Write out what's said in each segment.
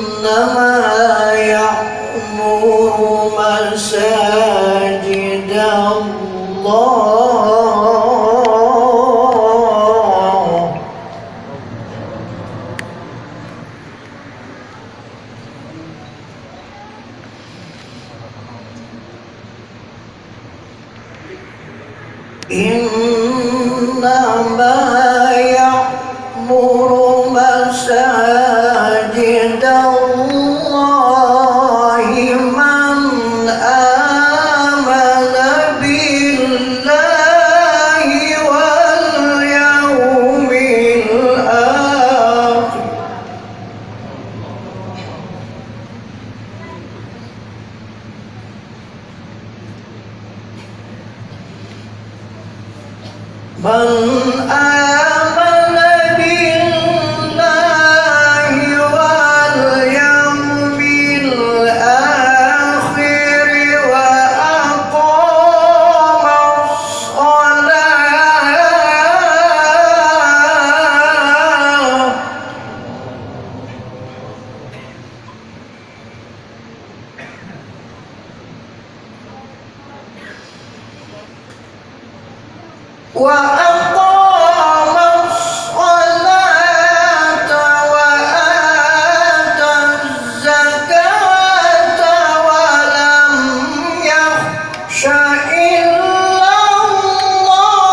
إنما يعمر مساجد الله إنما يعمر مساجد الله من آمن بالله واليوم الآخر من آمن بالله واليوم الآخر وأقام الصلاة وأقام الصلاة وآتى الزكاة ولم يخش إلا الله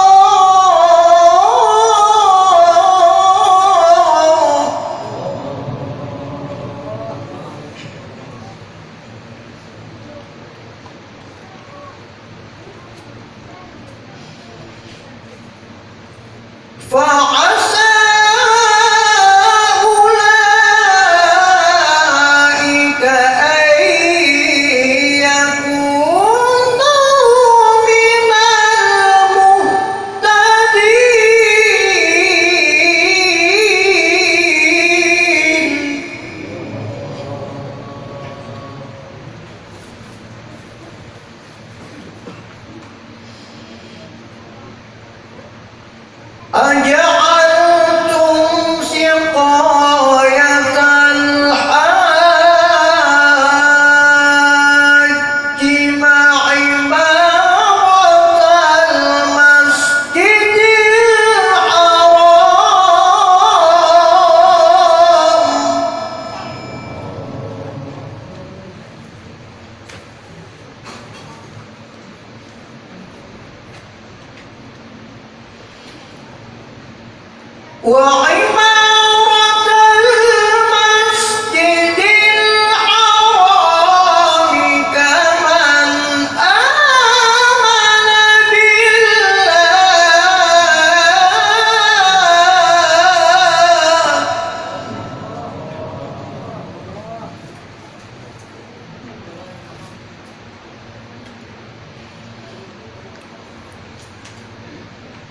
فعسى أولئك أن يكونوا من المهتدين أجعلتم سقاية الحاج مع عمارة المسجد الحرام وعمارة المسجد الحرام كمن آمن بالله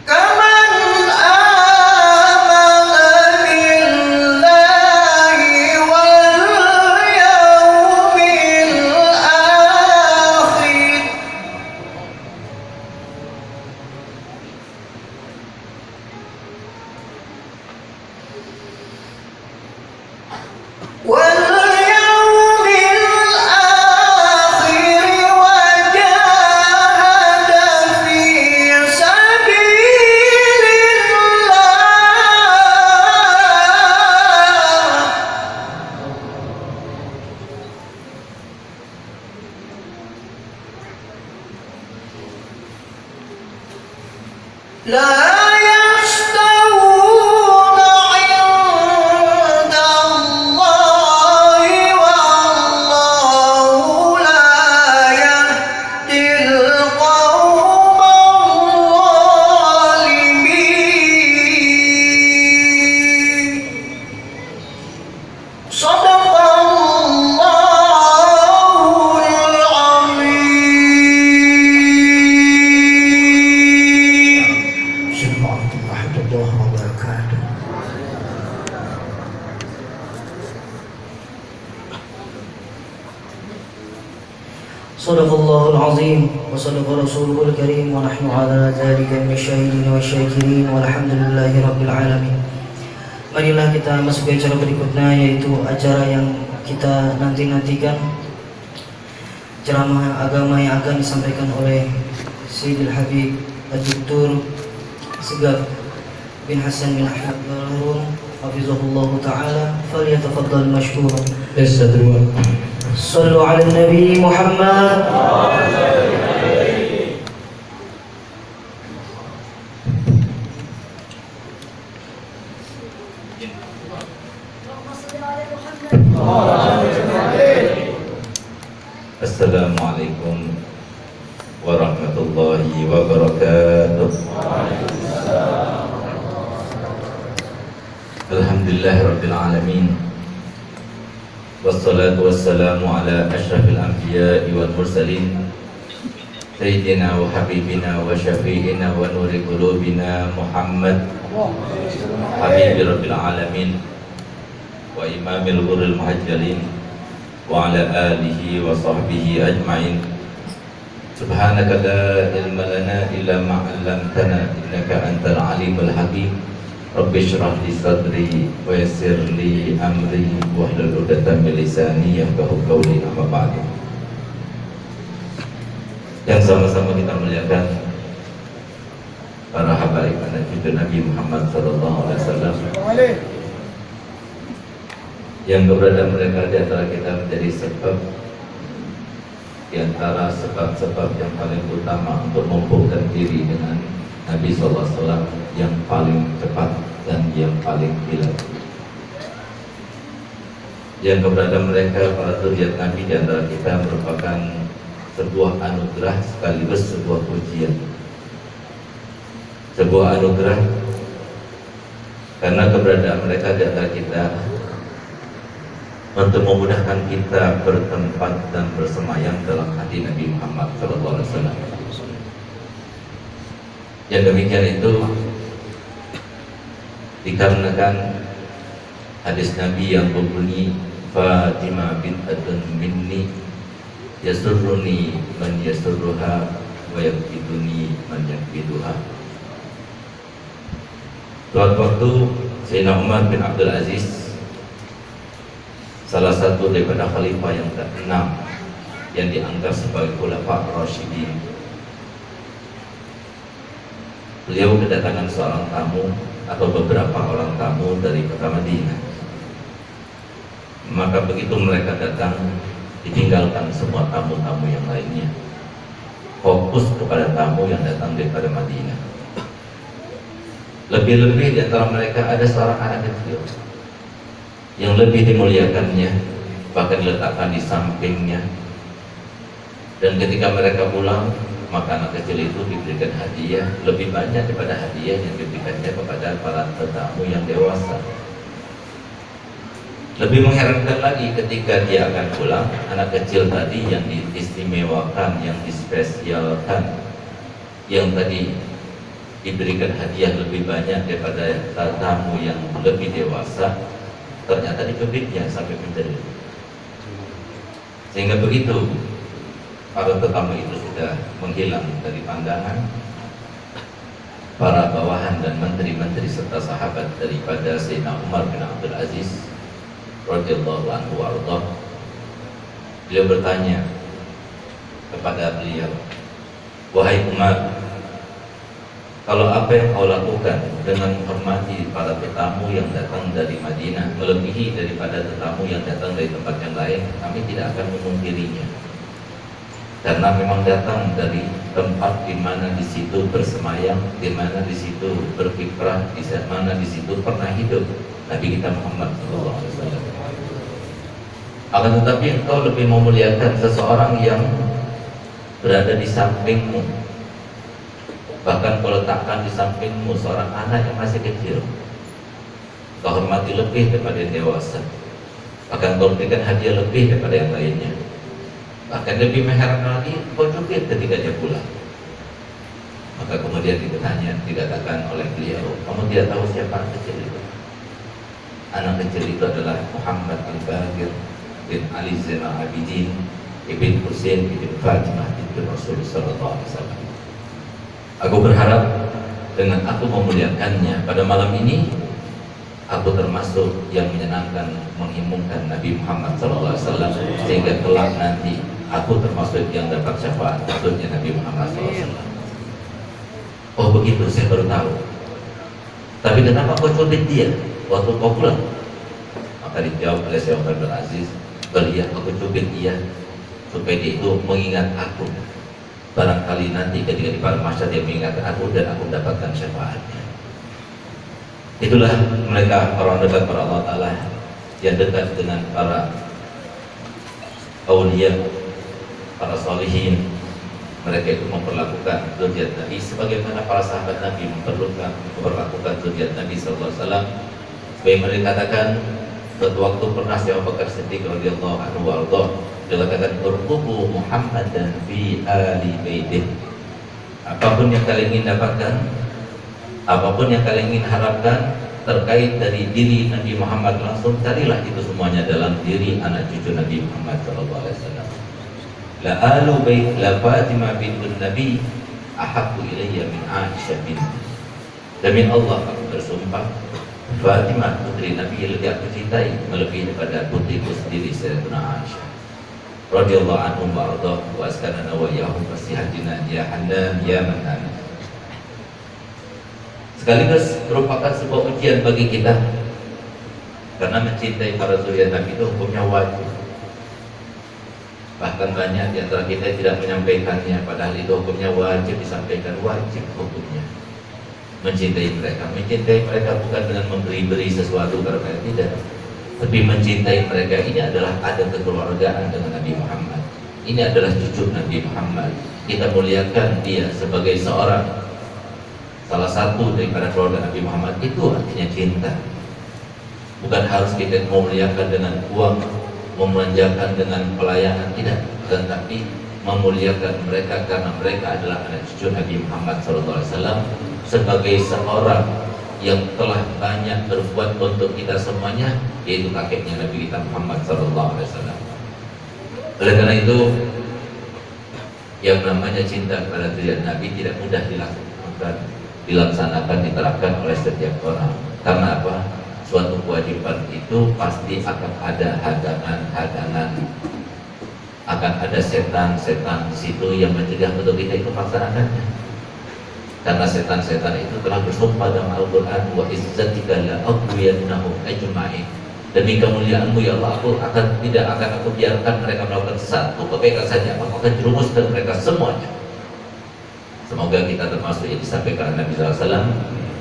كمن آمن warahmatullahi wabarakatuh. Sadaqallahul azim wa sadaqa rasulul karim wa nahnu ala dzalika minasyahidin wa syakirin walhamdulillahi rabbil alamin. Marilah kita masuk ke acara berikutnya, yaitu acara yang kita nanti-nantikan, ceramah agama yang akan disampaikan oleh Sayyidil Habib Ad-Doktor Segaf bin Hasan bin Ahmad Al-Harun hafizahullahu ta'ala. Falyatafaddal mashkuran. Sallu ala Nabi Muhammad. Assalamualaikum warahmatullahi wabarakatuh. Alhamdulillahirabbil alamin. Wassalatu wassalamu ala asyrafil anbiya'i wal mursalin sayyidina wa habibina wa syafi'ina wa nuri qulubina Muhammad habibi rabbil alamin wa imamil ghurril muhajjalin wa ala alihi wa sahbihi ajma'in. Subhanaka la ilma lana illa ma 'allamtana innaka antal alimul hakim. Rabbi shrah li sadri wa yassir li amri wahlul 'uqdatam min lisani yafqahu qawli. Amma ba'du. Yang sama-sama kita muliakan para habaib anak cucu Nabi Muhammad sallallahu alaihi wasallam, yang keberadaan mereka di antara kita menjadi sebab di antara sebab-sebab yang paling utama untuk menghubungkan diri dengan Nabi sallallahu alaihi wasallam yang paling cepat dan yang paling kilat. Yang keberadaan mereka para zuriat Nabi di antara kita merupakan sebuah anugerah sekaligus sebuah pujian. Sebuah anugerah karena keberadaan mereka di antara kita untuk memudahkan kita bertempat dan bersemayam dalam hati Nabi Muhammad SAW. Yang demikian itu dikarenakan hadis Nabi yang berbunyi, Fatimah bint'atun minni yasurruni man yasurruha wa yakbiduni man yakbiduha. Suatu waktu Sayyidina Umar bin Abdul Aziz, salah satu daripada khalifah yang ke-6 yang dianggap sebagai khulafa Rasyidin, beliau kedatangan seorang tamu atau beberapa orang tamu dari kota Madinah. Maka begitu mereka datang, ditinggalkan semua tamu-tamu yang lainnya, fokus kepada tamu yang datang daripada Madinah. Lebih-lebih di antara mereka ada seorang anak kecil yang lebih dimuliakannya, bahkan diletakkan di sampingnya. Dan ketika mereka pulang, maka anak kecil itu diberikan hadiah lebih banyak daripada hadiah yang diberikannya kepada para tetamu yang dewasa. Lebih mengherankan lagi ketika dia akan pulang, anak kecil tadi yang diistimewakan, yang dispesialkan, yang tadi diberikan hadiah lebih banyak daripada tetamu yang lebih dewasa, ternyata dicubitnya sampai menjerit. Sehingga begitu para tetamu itu sudah menghilang dari pandangan, para bawahan dan menteri-menteri serta sahabat daripada Sayyidina Umar bin Abdul Aziz radhiyallahu anhu warḍah, beliau bertanya kepada beliau, wahai Umar, kalau apa yang kau lakukan dengan menghormati para tetamu yang datang dari Madinah melebihi daripada tetamu yang datang dari tempat yang lain, kami tidak akan memungkirinya. Karena memang datang dari tempat di mana di situ bersemayam, di mana di situ berkiprah, di mana di situ pernah hidup Nabi kita Muhammad SAW. Akan tetapi engkau lebih memuliakan seseorang yang berada di sampingmu, bahkan kau letakkan di sampingmu seorang anak yang masih kecil, kau hormati lebih daripada yang dewasa, bahkan kau berikan hadiah lebih daripada yang lainnya. Bahkan lebih mengherankan lagi, kau cubit ketika dia pulang. Maka Maka kemudian ditanya, dikatakan oleh beliau, kamu tidak tahu siapa anak kecil itu? Anak kecil itu adalah Muhammad Al-Baqir bin Ali Zainal Abidin ibn Husain ibn Fatimah ibn Rasulullah sallallahu alaihi wasallam. Aku berharap dengan aku memuliakannya pada malam ini, aku termasuk yang menyenangkan, menghimungkan Nabi Muhammad sallallahu alaihi wasallam, sehingga kelak nanti aku termasuk yang dapat syafaat maksudnya Nabi Muhammad sallallahu alaihi wasallam. Oh begitu, saya baru tahu. Tapi kenapa kau cubit dia waktu kau pulang? Maka dijawab oleh Syekh Abdul Aziz, beliau aku cubit dia supaya dia itu mengingat aku. Barangkali nanti ketika di padang mahsyar dia mengingat aku dan aku mendapatkan syafaatnya. Itulah mereka orang dekat kepada Allah Ta'ala, yang dekat dengan para awliya, para solihin. Mereka itu memperlakukan zuriat Nabi sebagaimana para sahabat Nabi memperlakukan zuriat Nabi sallallahu alaihi wasallam. Sebagaimana dikatakan, suatu waktu pernah Syekh Abu Bakar Siddiq radhiyallahu anhu warḍah dikatakan, "Urqubu Muhammad dan fi ali baitih." Apapun yang kalian ingin dapatkan, apapun yang kalian ingin harapkan terkait dari diri Nabi Muhammad, langsung carilah itu semuanya dalam diri anak cucu Nabi Muhammad sallallahu alaihi wasallam. La alu bait la Fatimah bintun Nabi ahabbu ilayya min Aisyah binti. Demi Allah aku bersumpah, Fatimah putri Nabi lebih aku cintai melebihi daripada putriku sendiri Sayyidatuna Aisyah radhiyallahu anhum wa ardhah wa askanana wa iyyahum fasihatina ya Hanan ya Manan. Sekaligus merupakan sebuah ujian bagi kita, karena mencintai para zuriat Nabi itu hukumnya wajib. Bahkan banyak di antara kita tidak menyampaikannya, padahal itu hukumnya wajib disampaikan, wajib hukumnya. Mencintai mereka bukan dengan memberi-beri sesuatu kepada mereka, tidak. Tapi mencintai mereka ini adalah ada kekeluargaan dengan Nabi Muhammad. Ini adalah cucu Nabi Muhammad. Kita muliakan dia sebagai seorang salah satu daripada keluarga Nabi Muhammad, itu artinya cinta. Bukan harus kita memuliakan dengan uang, memanjakan dengan pelayanan, tidak, tetapi memuliakan mereka karena mereka adalah anak cucu Nabi Muhammad SAW sebagai seorang yang telah banyak berbuat untuk kita semuanya, yaitu kakeknya Nabi kita Muhammad SAW. Oleh karena itu, yang namanya cinta kepada zuriat Nabi tidak mudah dilaksanakan, diterapkan oleh setiap orang. Karena apa? Suatu kewajiban itu pasti akan ada hadangan, akan ada setan-setan di situ yang mencegah untuk kita itu melaksanakannya. Karena setan-setan itu telah bersumpah dalam Al-Quran, wa izzatika la aghwiyannahum ajma'in. Demi kemuliaanmu ya Allah, tidak akan aku biarkan mereka melakukan satu kebaikan saja, aku akan jerumuskan mereka semuanya. Semoga kita termasuk yang disampaikan Nabi SAW,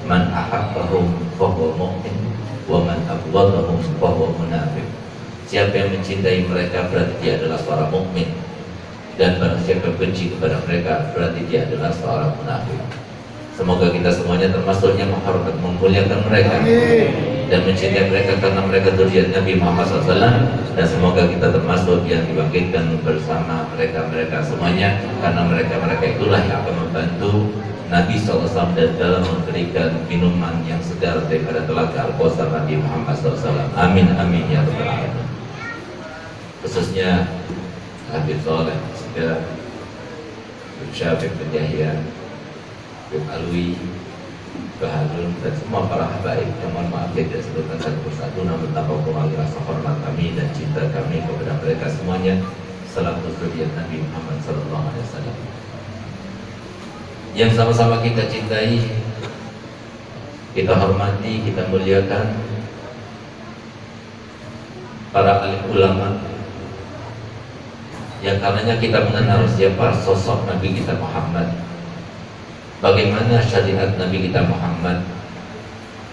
man ahabbahum fahuwa mu'min wa man abghadahum fahuwa munafiq. Siapa yang mencintai mereka berarti dia adalah seorang mukmin, dan barang siapa yang benci kepada mereka berarti dia adalah seorang munafik. Semoga kita semuanya termasuk yang menghormat, memuliakan mereka dan mencintai mereka karena mereka zuriat Nabi Muhammad SAW. Dan semoga kita termasuk yang dibangkitkan bersama mereka semuanya, karena mereka itulah yang akan membantu Nabi SAW dan dalam memberikan minuman yang segar daripada telaga Al-Kausar Nabi Muhammad SAW. Amin amin ya rabbal alamin. Khususnya Habib Soleh, Sida, Syafiq bin Yahya, Habib Alwi, Baharun, dan semua para habaib yang mohon maaf tidak sebutkan satu persatu, namun tanpa mengurangi rasa hormat kami dan cinta kami kepada mereka semuanya selaku zuriat Nabi Muhammad SAW. Yang sama-sama kita cintai, kita hormati, kita muliakan para alim ulama, yang karenanya kita mengenal siapa sosok Nabi kita Muhammad, bagaimana syariat Nabi kita Muhammad,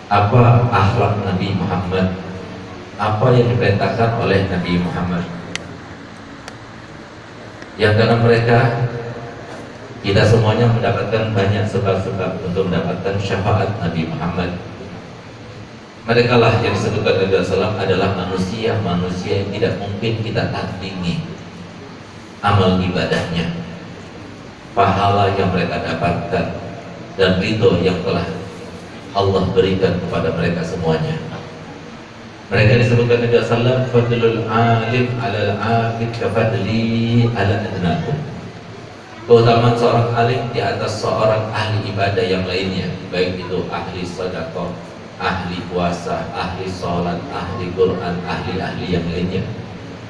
apa akhlak Nabi Muhammad, apa yang diperintahkan oleh Nabi Muhammad. Yang karena mereka, kita semuanya mendapatkan banyak sebab-sebab untuk mendapatkan syafaat Nabi Muhammad. Mereka lah yang disebutkan Nabi SAW adalah manusia yang tidak mungkin kita tandingi amal ibadahnya, pahala yang mereka dapatkan, dan ridho yang telah Allah berikan kepada mereka semuanya. Mereka disebutkan Nabi sallallahu fadlul alim alal abid kafadli ala adnakum. Keutamaan seorang alim di atas seorang ahli ibadah yang lainnya, baik itu ahli sedekah, ahli puasa, ahli sholat, ahli Quran, ahli-ahli yang lainnya,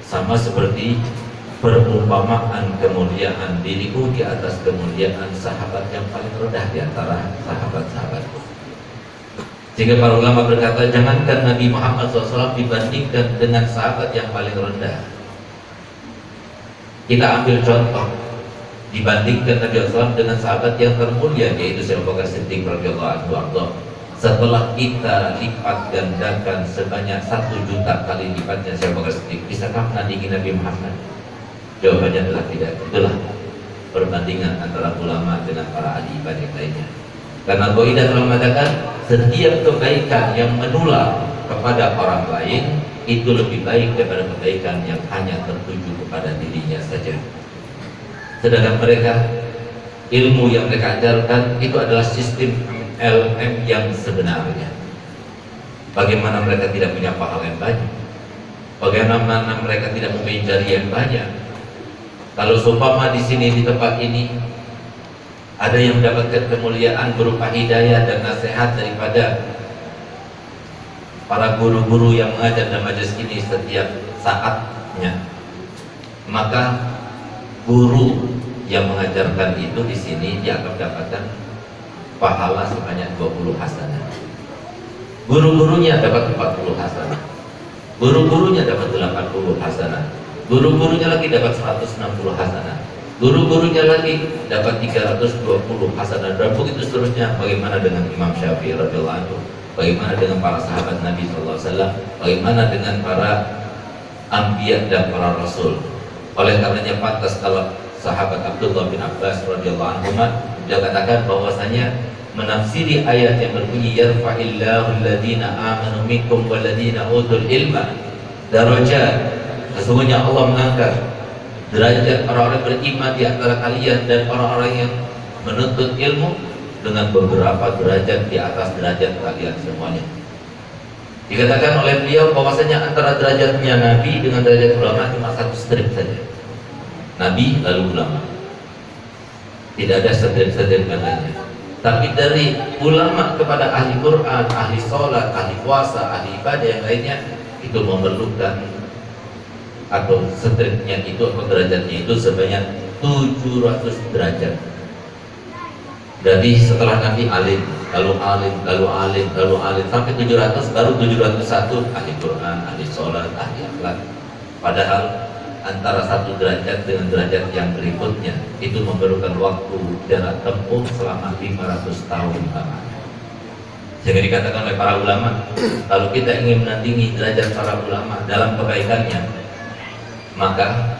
sama seperti perumpamaan kemuliaan diriku di atas kemuliaan sahabat yang paling rendah di antara sahabat-sahabatku. Sehingga para ulama berkata, jangankan Nabi Muhammad SAW dibandingkan dengan sahabat yang paling rendah. Kita ambil contoh, dibandingkan Nabi SAW dengan sahabat yang termulia, yaitu Abu Bakar Siddiq radhiyallahu anhu. Setelah kita lipat gandakan sebanyak 1 juta kali lipatnya Abu Bakar Siddiq, bisakah menandingi Nabi Muhammad? Jawabannya adalah tidak. Itulah perbandingan antara ulama dengan para ahli ibadah yang lainnya. Karena Qaidah telah mengatakan setiap kebaikan yang menular kepada orang lain itu lebih baik daripada kebaikan yang hanya tertuju kepada dirinya saja. Sedangkan mereka, ilmu yang mereka ajarkan itu adalah sistem MLM yang sebenarnya. Bagaimana mereka tidak punya pahala yang banyak, bagaimana mereka tidak mempunyai jari yang banyak. Kalau seumpama di sini, di tempat ini ada yang mendapatkan kemuliaan berupa hidayah dan nasihat daripada para guru-guru yang mengajar dalam majelis ini setiap saatnya, maka guru yang mengajarkan itu di sini dia akan mendapatkan pahala sebanyak 20 hasanah. Guru-gurunya dapat 40 hasanah, guru-gurunya dapat 80 hasanah, guru-gurunya lagi dapat 160 hasanah, guru-gurunya lagi dapat 320 hasanah, dan begitu seterusnya. Bagaimana dengan Imam Syafi'i radhiyallahu anhu? Bagaimana dengan para sahabat Nabi SAW? Bagaimana dengan para anbiya dan para rasul? Oleh karenanya pantas kalau sahabat Abdullah bin Abbas radhiyallahu anhu dia katakan bahwasanya menafsiri ayat yang berbunyi yarfa'illahu alladhina amanu minkum walladhina utul ilma darajat. Sesungguhnya Allah mengangkat derajat orang-orang beriman di antara kalian dan orang-orang yang menuntut ilmu dengan beberapa derajat di atas derajat kalian semuanya. Dikatakan oleh beliau bahwasanya antara derajatnya Nabi dengan derajat ulama cuma 1 strip saja. Nabi lalu ulama, tidak ada strip-strip yang lainnya. Tapi dari ulama kepada ahli Quran, ahli sholat, ahli puasa, ahli ibadah yang lainnya, itu memerlukan atau stripnya itu atau derajatnya itu sebanyak 700 derajat. Jadi setelah Nabi alim, lalu alim, lalu alim, lalu alim sampai 700, baru 701 ahli Quran, ahli sholat, ahli akhlak. Padahal antara 1 derajat dengan derajat yang berikutnya itu memerlukan waktu jarak tempuh selama 500 tahun lamanya. Sehingga dikatakan oleh para ulama, kalau kita ingin menandingi derajat para ulama dalam kebaikannya, maka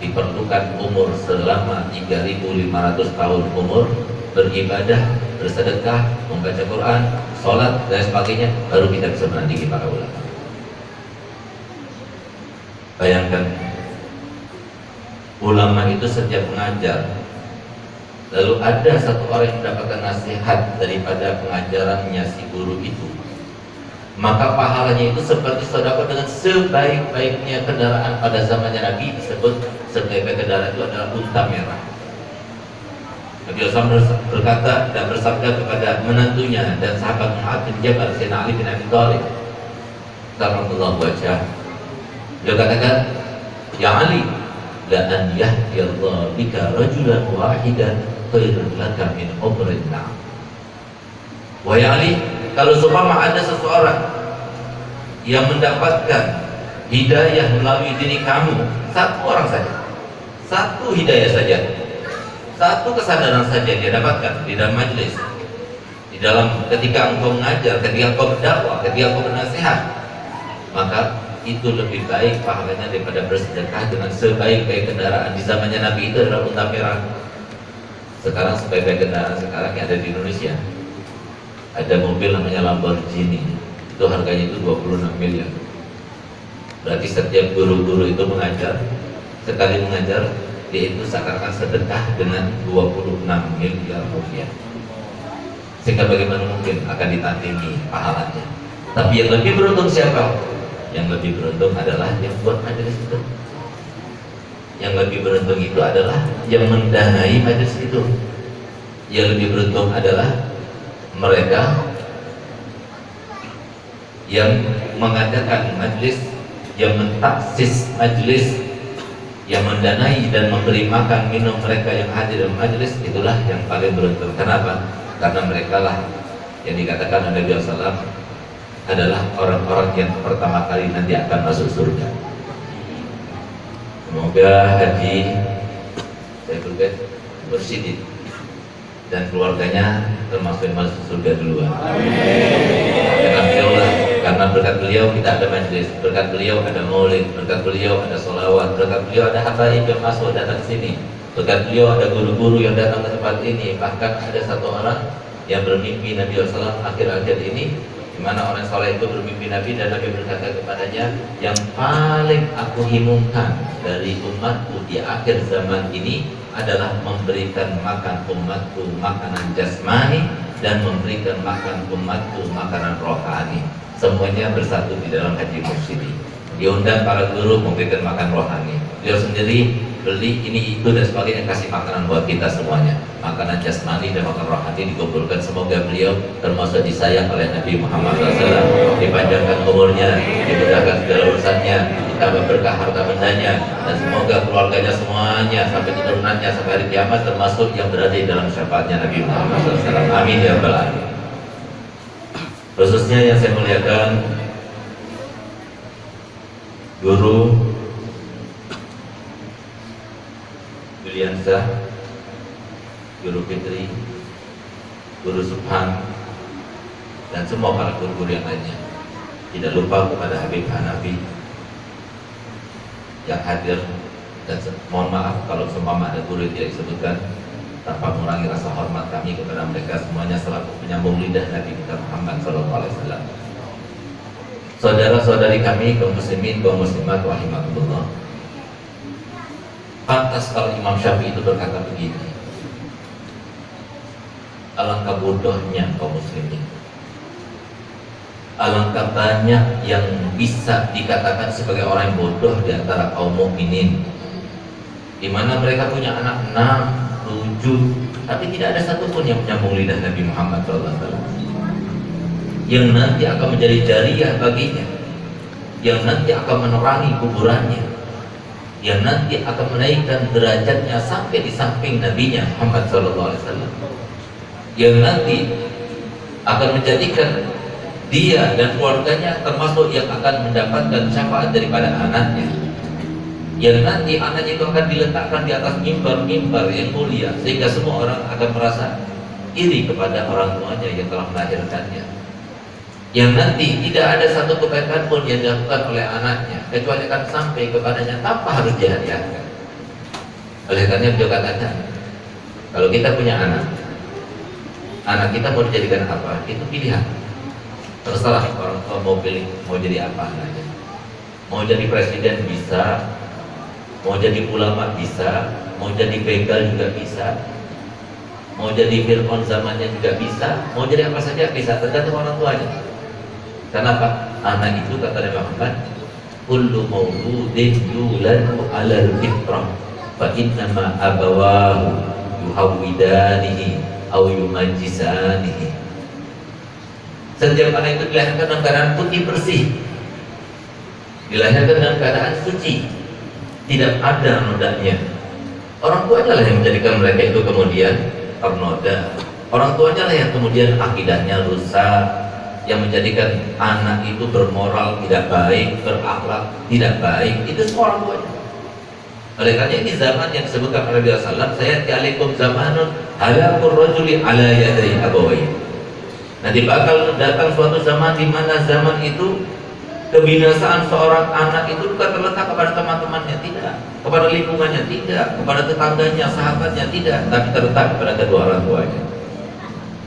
diperlukan umur selama 3.500 tahun umur beribadah, bersedekah, membaca Quran, sholat dan sebagainya, baru kita bisa menandingi para ulama. Bayangkan, ulama itu setiap mengajar, lalu ada satu orang yang mendapatkan nasihat daripada pengajarannya si guru itu, maka pahalanya itu seperti sedekah dengan sebaik-baiknya kendaraan pada zamannya Nabi. Disebut sebaik-baik kendaraan itu adalah unta merah. Nabi SAW berkata dan bersabda kepada menantunya dan sahabat Mu'adz bin Jabal, Sayyidina Ali bin Abi Thalib karramallahu wajhah, dia katakan, ya Ali, la an yahdiyallahu bika rajulan wahidan khairun laka min umrin na'am. Wahai Ali, kalau seumpama ada seseorang yang mendapatkan hidayah melalui diri kamu, 1 orang saja, 1 hidayah saja, 1 kesadaran saja dia dapatkan di dalam majlis, di dalam ketika engkau mengajar, ketika engkau berdakwah, ketika engkau bernasihat, maka itu lebih baik pahalanya daripada bersedekah dengan sebaik-baik kendaraan. Di zamannya Nabi itu adalah unta merah. Sekarang sebaik-baik kendaraan sekarang yang ada di Indonesia, ada mobil namanya Lamborghini, itu harganya itu 26 miliar. Berarti setiap guru-guru itu mengajar, sekali mengajar dia itu seakan-akan sedekah dengan 26 miliar rupiah. sehingga bagaimana mungkin akan ditandingi pahalanya. Tapi yang lebih beruntung siapa? Yang lebih beruntung adalah yang buat majelis itu. Yang lebih beruntung itu adalah yang mendanai majelis itu. Yang lebih beruntung adalah mereka yang mengadakan majelis, yang mentaksis majelis, yang mendanai dan memberi makan minum mereka yang hadir dalam majelis. Itulah yang paling beruntung. Kenapa? Karena mereka lah yang dikatakan oleh Nabi SAW adalah orang-orang yang pertama kali nanti akan masuk surga. Semoga Haji Saiful Bait Mursyid dan keluarganya termasuk yang masuk surga duluan. Karena beliau lah, karena berkat beliau kita ada majelis, berkat beliau ada maulid, berkat beliau ada sholawat, berkat beliau ada habaib yang masuk datang sini, berkat beliau ada guru-guru yang datang ke tempat ini. Bahkan ada satu orang yang bermimpi Nabi SAW akhir-akhir ini, di mana orang soleh itu bermimpi Nabi dan Nabi berkata kepadanya, yang paling aku himungkan dari umatku di akhir zaman ini adalah memberikan makan umatku makanan jasmani dan memberikan makan umatku makanan rohani. Semuanya bersatu di dalam Haji Mursyid. Diundang para guru memberikan makan rohani. Beliau sendiri beli ini itu dan sebagainya, kasih makanan buat kita semuanya. Makanan jasmani dan makan rohani dikumpulkan. Semoga beliau termasuk disayang oleh Nabi Muhammad SAW, dipanjangkan umurnya, dimudahkan segala urusannya, ditambah berkah harta bendanya, dan semoga keluarganya semuanya sampai keturunannya sampai hari kiamat termasuk yang berada di dalam syafaatnya Nabi Muhammad SAW. Amin ya rabbal alamin. Khususnya yang saya muliakan Guru Juliansyah, Guru Fitri, Guru Subhan, dan semua para guru-guru yang lainnya. Tidak lupa kepada Habib Hanafi yang hadir, dan mohon maaf kalau seumpama ada guru yang tidak disebutkan, tanpa mengurangi rasa hormat kami kepada mereka semuanya selaku penyambung lidah Nabi kita Muhammad SAW. Saudara-saudari kami kaum muslimin, kaum muslimat rahimakumullah. Pantas kalau Imam Syafi'i itu berkata begini, alangkah bodohnya kaum muslimin, alangkah banyak yang bisa dikatakan sebagai orang yang bodoh di antara kaum mukminin, di mana mereka punya anak 6, 7, tapi tidak ada satupun yang menyambung lidah Nabi Muhammad SAW, yang nanti akan menjadi jariah baginya, yang nanti akan menerangi kuburannya, yang nanti akan menaikkan derajatnya sampai di samping Nabi-Nya Muhammad SAW, yang nanti akan menjadikan dia dan keluarganya termasuk yang akan mendapatkan syafaat daripada anaknya, yang nanti anaknya itu akan diletakkan di atas mimbar-mimbar yang mulia sehingga semua orang akan merasa iri kepada orang tuanya yang telah melahirkannya, yang nanti tidak ada satu kebaikan pun yang dilakukan oleh anaknya kecuali akan sampai kepadanya tanpa harus dihadiahkan. Oleh karena beliau katakan, kalau kita punya anak kita mau dijadikan apa, itu pilihan. Terserah orang tua mau pilih mau jadi apa anaknya. Mau jadi presiden bisa, mau jadi ulama bisa, mau jadi begal juga bisa, mau jadi Fir'aun zamannya juga bisa, mau jadi apa saja bisa, tergantung orang tuanya. Kenapa? Anak itu kata Nabi Muhammad, kullu mauludin yuladu 'alal fitrah fa innama abawahu yuhawwidanihi aw yumajjisanihi. Setiap anak itu dilahirkan dalam keadaan putih bersih, dilahirkan dalam keadaan suci, tidak ada nodanya. Orang tuanya lah yang menjadikan mereka itu kemudian ternoda. Orang tuanya lah yang kemudian akidahnya rusak, yang menjadikan anak itu bermoral tidak baik, berakhlak tidak baik. Itu semua orang tuanya. Oleh karena ini zaman yang disebutkan oleh Nabi SAW, saya ti'alaikum zamanun halakul rajuli ala yadai abawai. Nanti bakal datang suatu zaman di mana zaman itu kebinasaan seorang anak itu bukan terletak kepada teman-temannya, tidak, kepada lingkungannya, tidak, kepada tetangganya, sahabatnya, tidak, tapi terletak kepada kedua orang tuanya.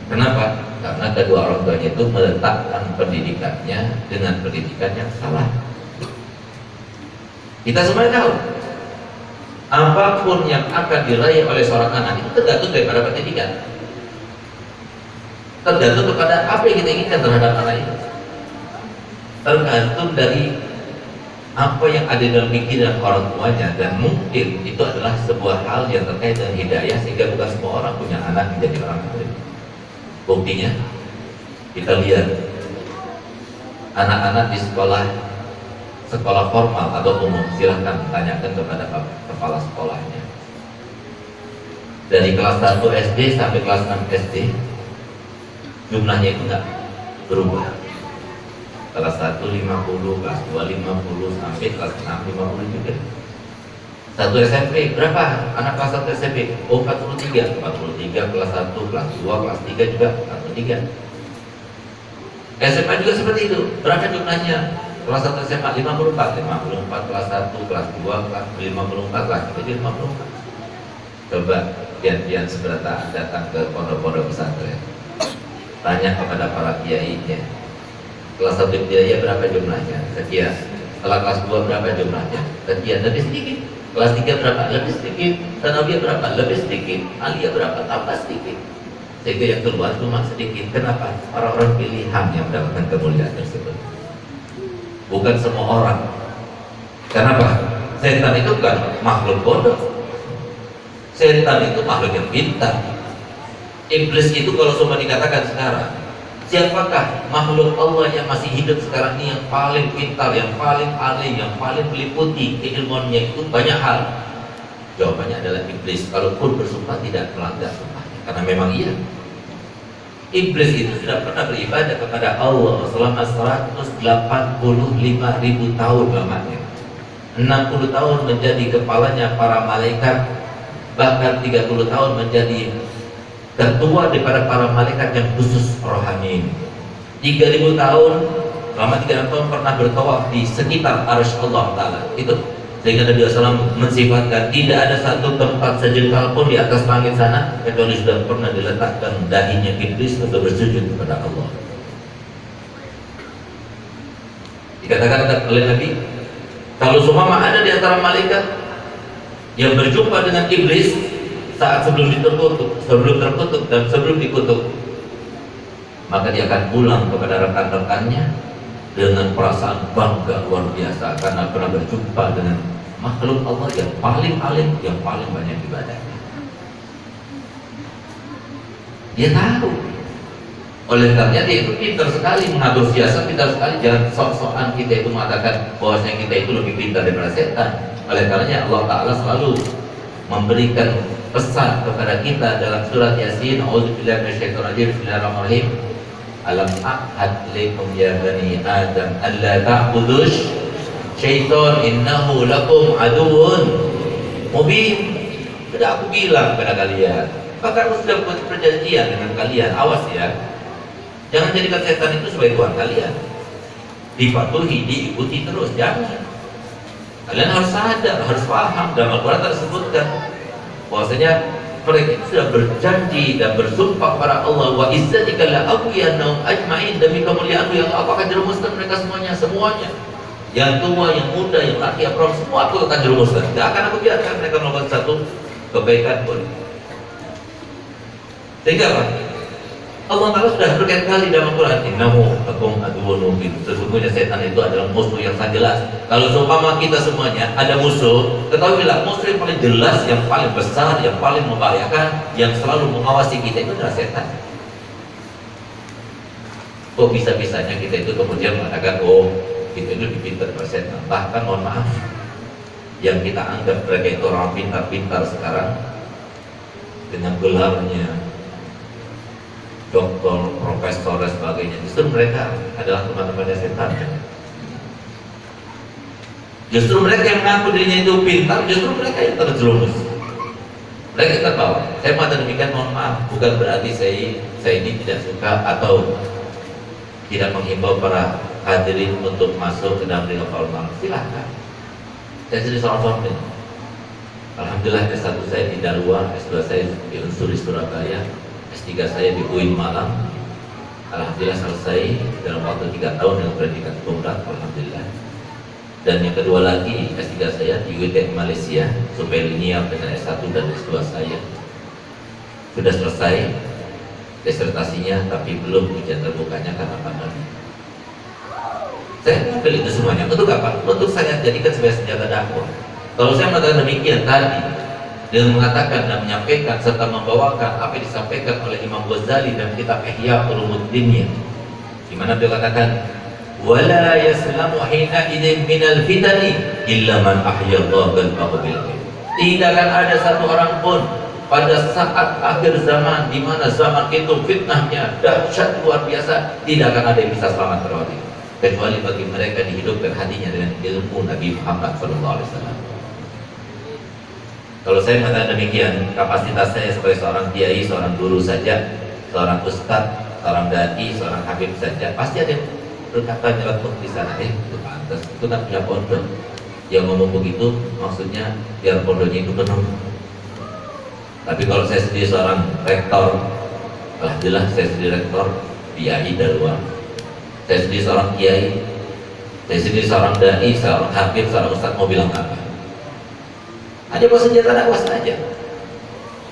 Kenapa? Karena kedua orang tuanya itu meletakkan pendidikannya dengan pendidikan yang salah. Kita semua tahu, apapun yang akan diraih oleh seorang anak itu tergantung daripada pendidikan. Tergantung kepada apa yang kita inginkan terhadap anak itu, tergantung dari apa yang ada dalam pikiran orang tuanya, dan mungkin itu adalah sebuah hal yang terkait dengan hidayah, sehingga bukan semua orang punya anak menjadi orang alim. Buktinya kita lihat anak-anak di sekolah formal atau umum, silahkan tanyakan kepada kepala sekolahnya. Dari kelas 1 SD sampai kelas 6 SD jumlahnya itu nggak berubah. Kelas 1 50, kelas 2 50, sampai kelas 6 50 juga. Satu SMP berapa anak kelas 1 SMP? Oh 43 kelas 1, kelas 2, kelas 3 juga 43. SMA juga seperti itu. Berapa jumlahnya? Kelas 1 SMA 54 kelas 1, kelas 2, kelas 54, kelas 3 juga 54. Coba pian-pian seberata datang ke pondok-pondok pesantren, tanya kepada para kiainya, kelas 1 biaya berapa jumlahnya? Sekian. Setelah kelas 2 berapa jumlahnya? Sekian, lebih sedikit. Kelas 3 berapa? Lebih sedikit. Sanawiyah berapa? Lebih sedikit. Aliyah berapa? Tambah sedikit. Sehingga yang keluar cuma sedikit. Kenapa? Orang-orang pilihan yang mendapatkan kemuliaan tersebut, bukan semua orang. Kenapa? Setan itu bukan makhluk bodoh. Setan itu makhluk yang pintar. Iblis itu kalau cuma dikatakan sekarang, siapakah makhluk Allah yang masih hidup sekarang ini yang paling pintar, yang paling ahli, yang paling meliputi keilmuannya itu banyak hal? Jawabannya adalah iblis. Kalaupun bersumpah tidak melanggar sumpahnya, karena memang iya. Iblis itu sudah pernah beribadah kepada Allah selama 185.000 tahun lamanya. 60 tahun menjadi kepalanya para malaikat, bahkan 30 tahun menjadi ketua daripada para malaikat yang khusus rohani. 3000 tahun, selama 30 tahun pernah bertawaf di sekitar arsy Allah Ta'ala. Itu sehingga Nabi SAW mensifatkan tidak ada satu tempat sejengkal pun di atas langit sana kecuali sudah pernah diletakkan dahinya iblis untuk bersujud kepada Allah. Dikatakan oleh Nabi, kalau seumpama ada di antara malaikat yang berjumpa dengan iblis saat sebelum terkutuk dan sebelum dikutuk, maka dia akan pulang kepada rekan-rekannya dengan perasaan bangga luar biasa karena pernah berjumpa dengan makhluk Allah yang paling alim, yang paling banyak ibadahnya. Dia tahu. Oleh karena dia itu pintar sekali mengatur siasat, pintar sekali. Jangan sok-sokan kita itu mengatakan bahwasanya kita itu lebih pintar daripada setan. Oleh karenanya Allah Ta'ala selalu memberikan pesan kepada kita dalam surat Yasin, A'udzubillahi minasyaitonirrajim, Bismillahirrahmanirrahim. Alam a'had lakum ya bani Adam alla ta'budush syaitan innahu lakum aduun mubin. Sudah aku bilang kepada kalian, maka aku sudah buat perjanjian dengan kalian. Awas ya, jangan jadikan setan itu sebagai tuan kalian, dipatuhi, diikuti terus. Jangan. Kalian harus sadar, harus paham. Dalam Al-Quran tersebutkan bahwasanya mereka sudah berjanji dan bersumpah kepada Allah, wa izzatika la aqiyannahum ajma'in, demi kemuliaanmu yang aku akan jerumuskan mereka semuanya, yang tua, yang muda, yang laki, yang perempuan, semua aku akan jerumuskan. Tidak akan aku biarkan mereka melakukan satu kebaikan pun. Sehingga apa? Allah Ta'ala sudah berkali-kali dalam Al-Quran, innahu lakum aduwwun mubin, sesungguhnya setan itu adalah musuh yang sangat jelas. Kalau seumpama kita semuanya ada musuh, ketahuilah musuh yang paling jelas, yang paling besar, yang paling membahayakan, yang selalu mengawasi kita itu adalah setan. Kok bisa-bisanya kita itu kemudian mengatakan, oh kita itu lebih pintar daripada setan. Bahkan mohon maaf, yang kita anggap mereka itu orang pintar-pintar sekarang dengan gelarnya doktor, profesor dan sebagainya, justru mereka adalah teman-temannya setan. Justru mereka yang mengaku dirinya itu pintar, justru mereka yang terjerumus, mereka terbawa. Saya mengatakan demikian, mohon maaf, bukan berarti saya ini tidak suka atau tidak menghimbau para hadirin untuk masuk ke dalam dunia formal. Silahkan. Saya jadi seorang formal. Alhamdulillah S1 saya di Darwa, S2 saya di Unsur Surabaya, S3 saya di UIN Malang. Alhamdulillah selesai dalam waktu 3 tahun dengan predikat Umrah, alhamdulillah. Dan yang kedua lagi S3 saya di UITM Malaysia, supaya linear dengan S1 dan S2 saya sudah selesai. disertasinya, tapi belum ujian terbukanya karena pandemi. Saya ngambil itu semuanya untuk apa? Untuk saya jadikan sebagai senjata dakwah. Kalau saya mengatakan demikian tadi, dengan mengatakan dan menyampaikan serta membawakan apa yang disampaikan oleh Imam Ghazali dalam kitab Ihya Ulumuddin, di mana beliau katakan, "Wala yaslamu hina idzin minal fitani illa man ahya qalbahu bil ilm." Tidak akan ada satu orang pun pada saat akhir zaman, di mana zaman itu fitnahnya dahsyat luar biasa, tidak akan ada yang bisa selamat terhadap itu, kecuali bagi mereka dihidupkan hatinya dengan ilmu Nabi Muhammad SAW. Kalau saya mengatakan demikian, kapasitas saya sebagai seorang kiai, seorang guru saja, seorang ustadz, seorang dai, seorang habib saja, pasti ada yang berkata nyeletuk di sana, itu pantas, itu kan punya pondok. Yang ngomong begitu, maksudnya biar pondoknya itu penuh. Tapi kalau saya sendiri seorang rektor, alhamdulillah saya sendiri rektor di AI Darwa. Saya sendiri seorang kiai, saya sendiri seorang dai, seorang habib, seorang ustadz, mau bilang apa? Hanya bawa senjata dakwah saja.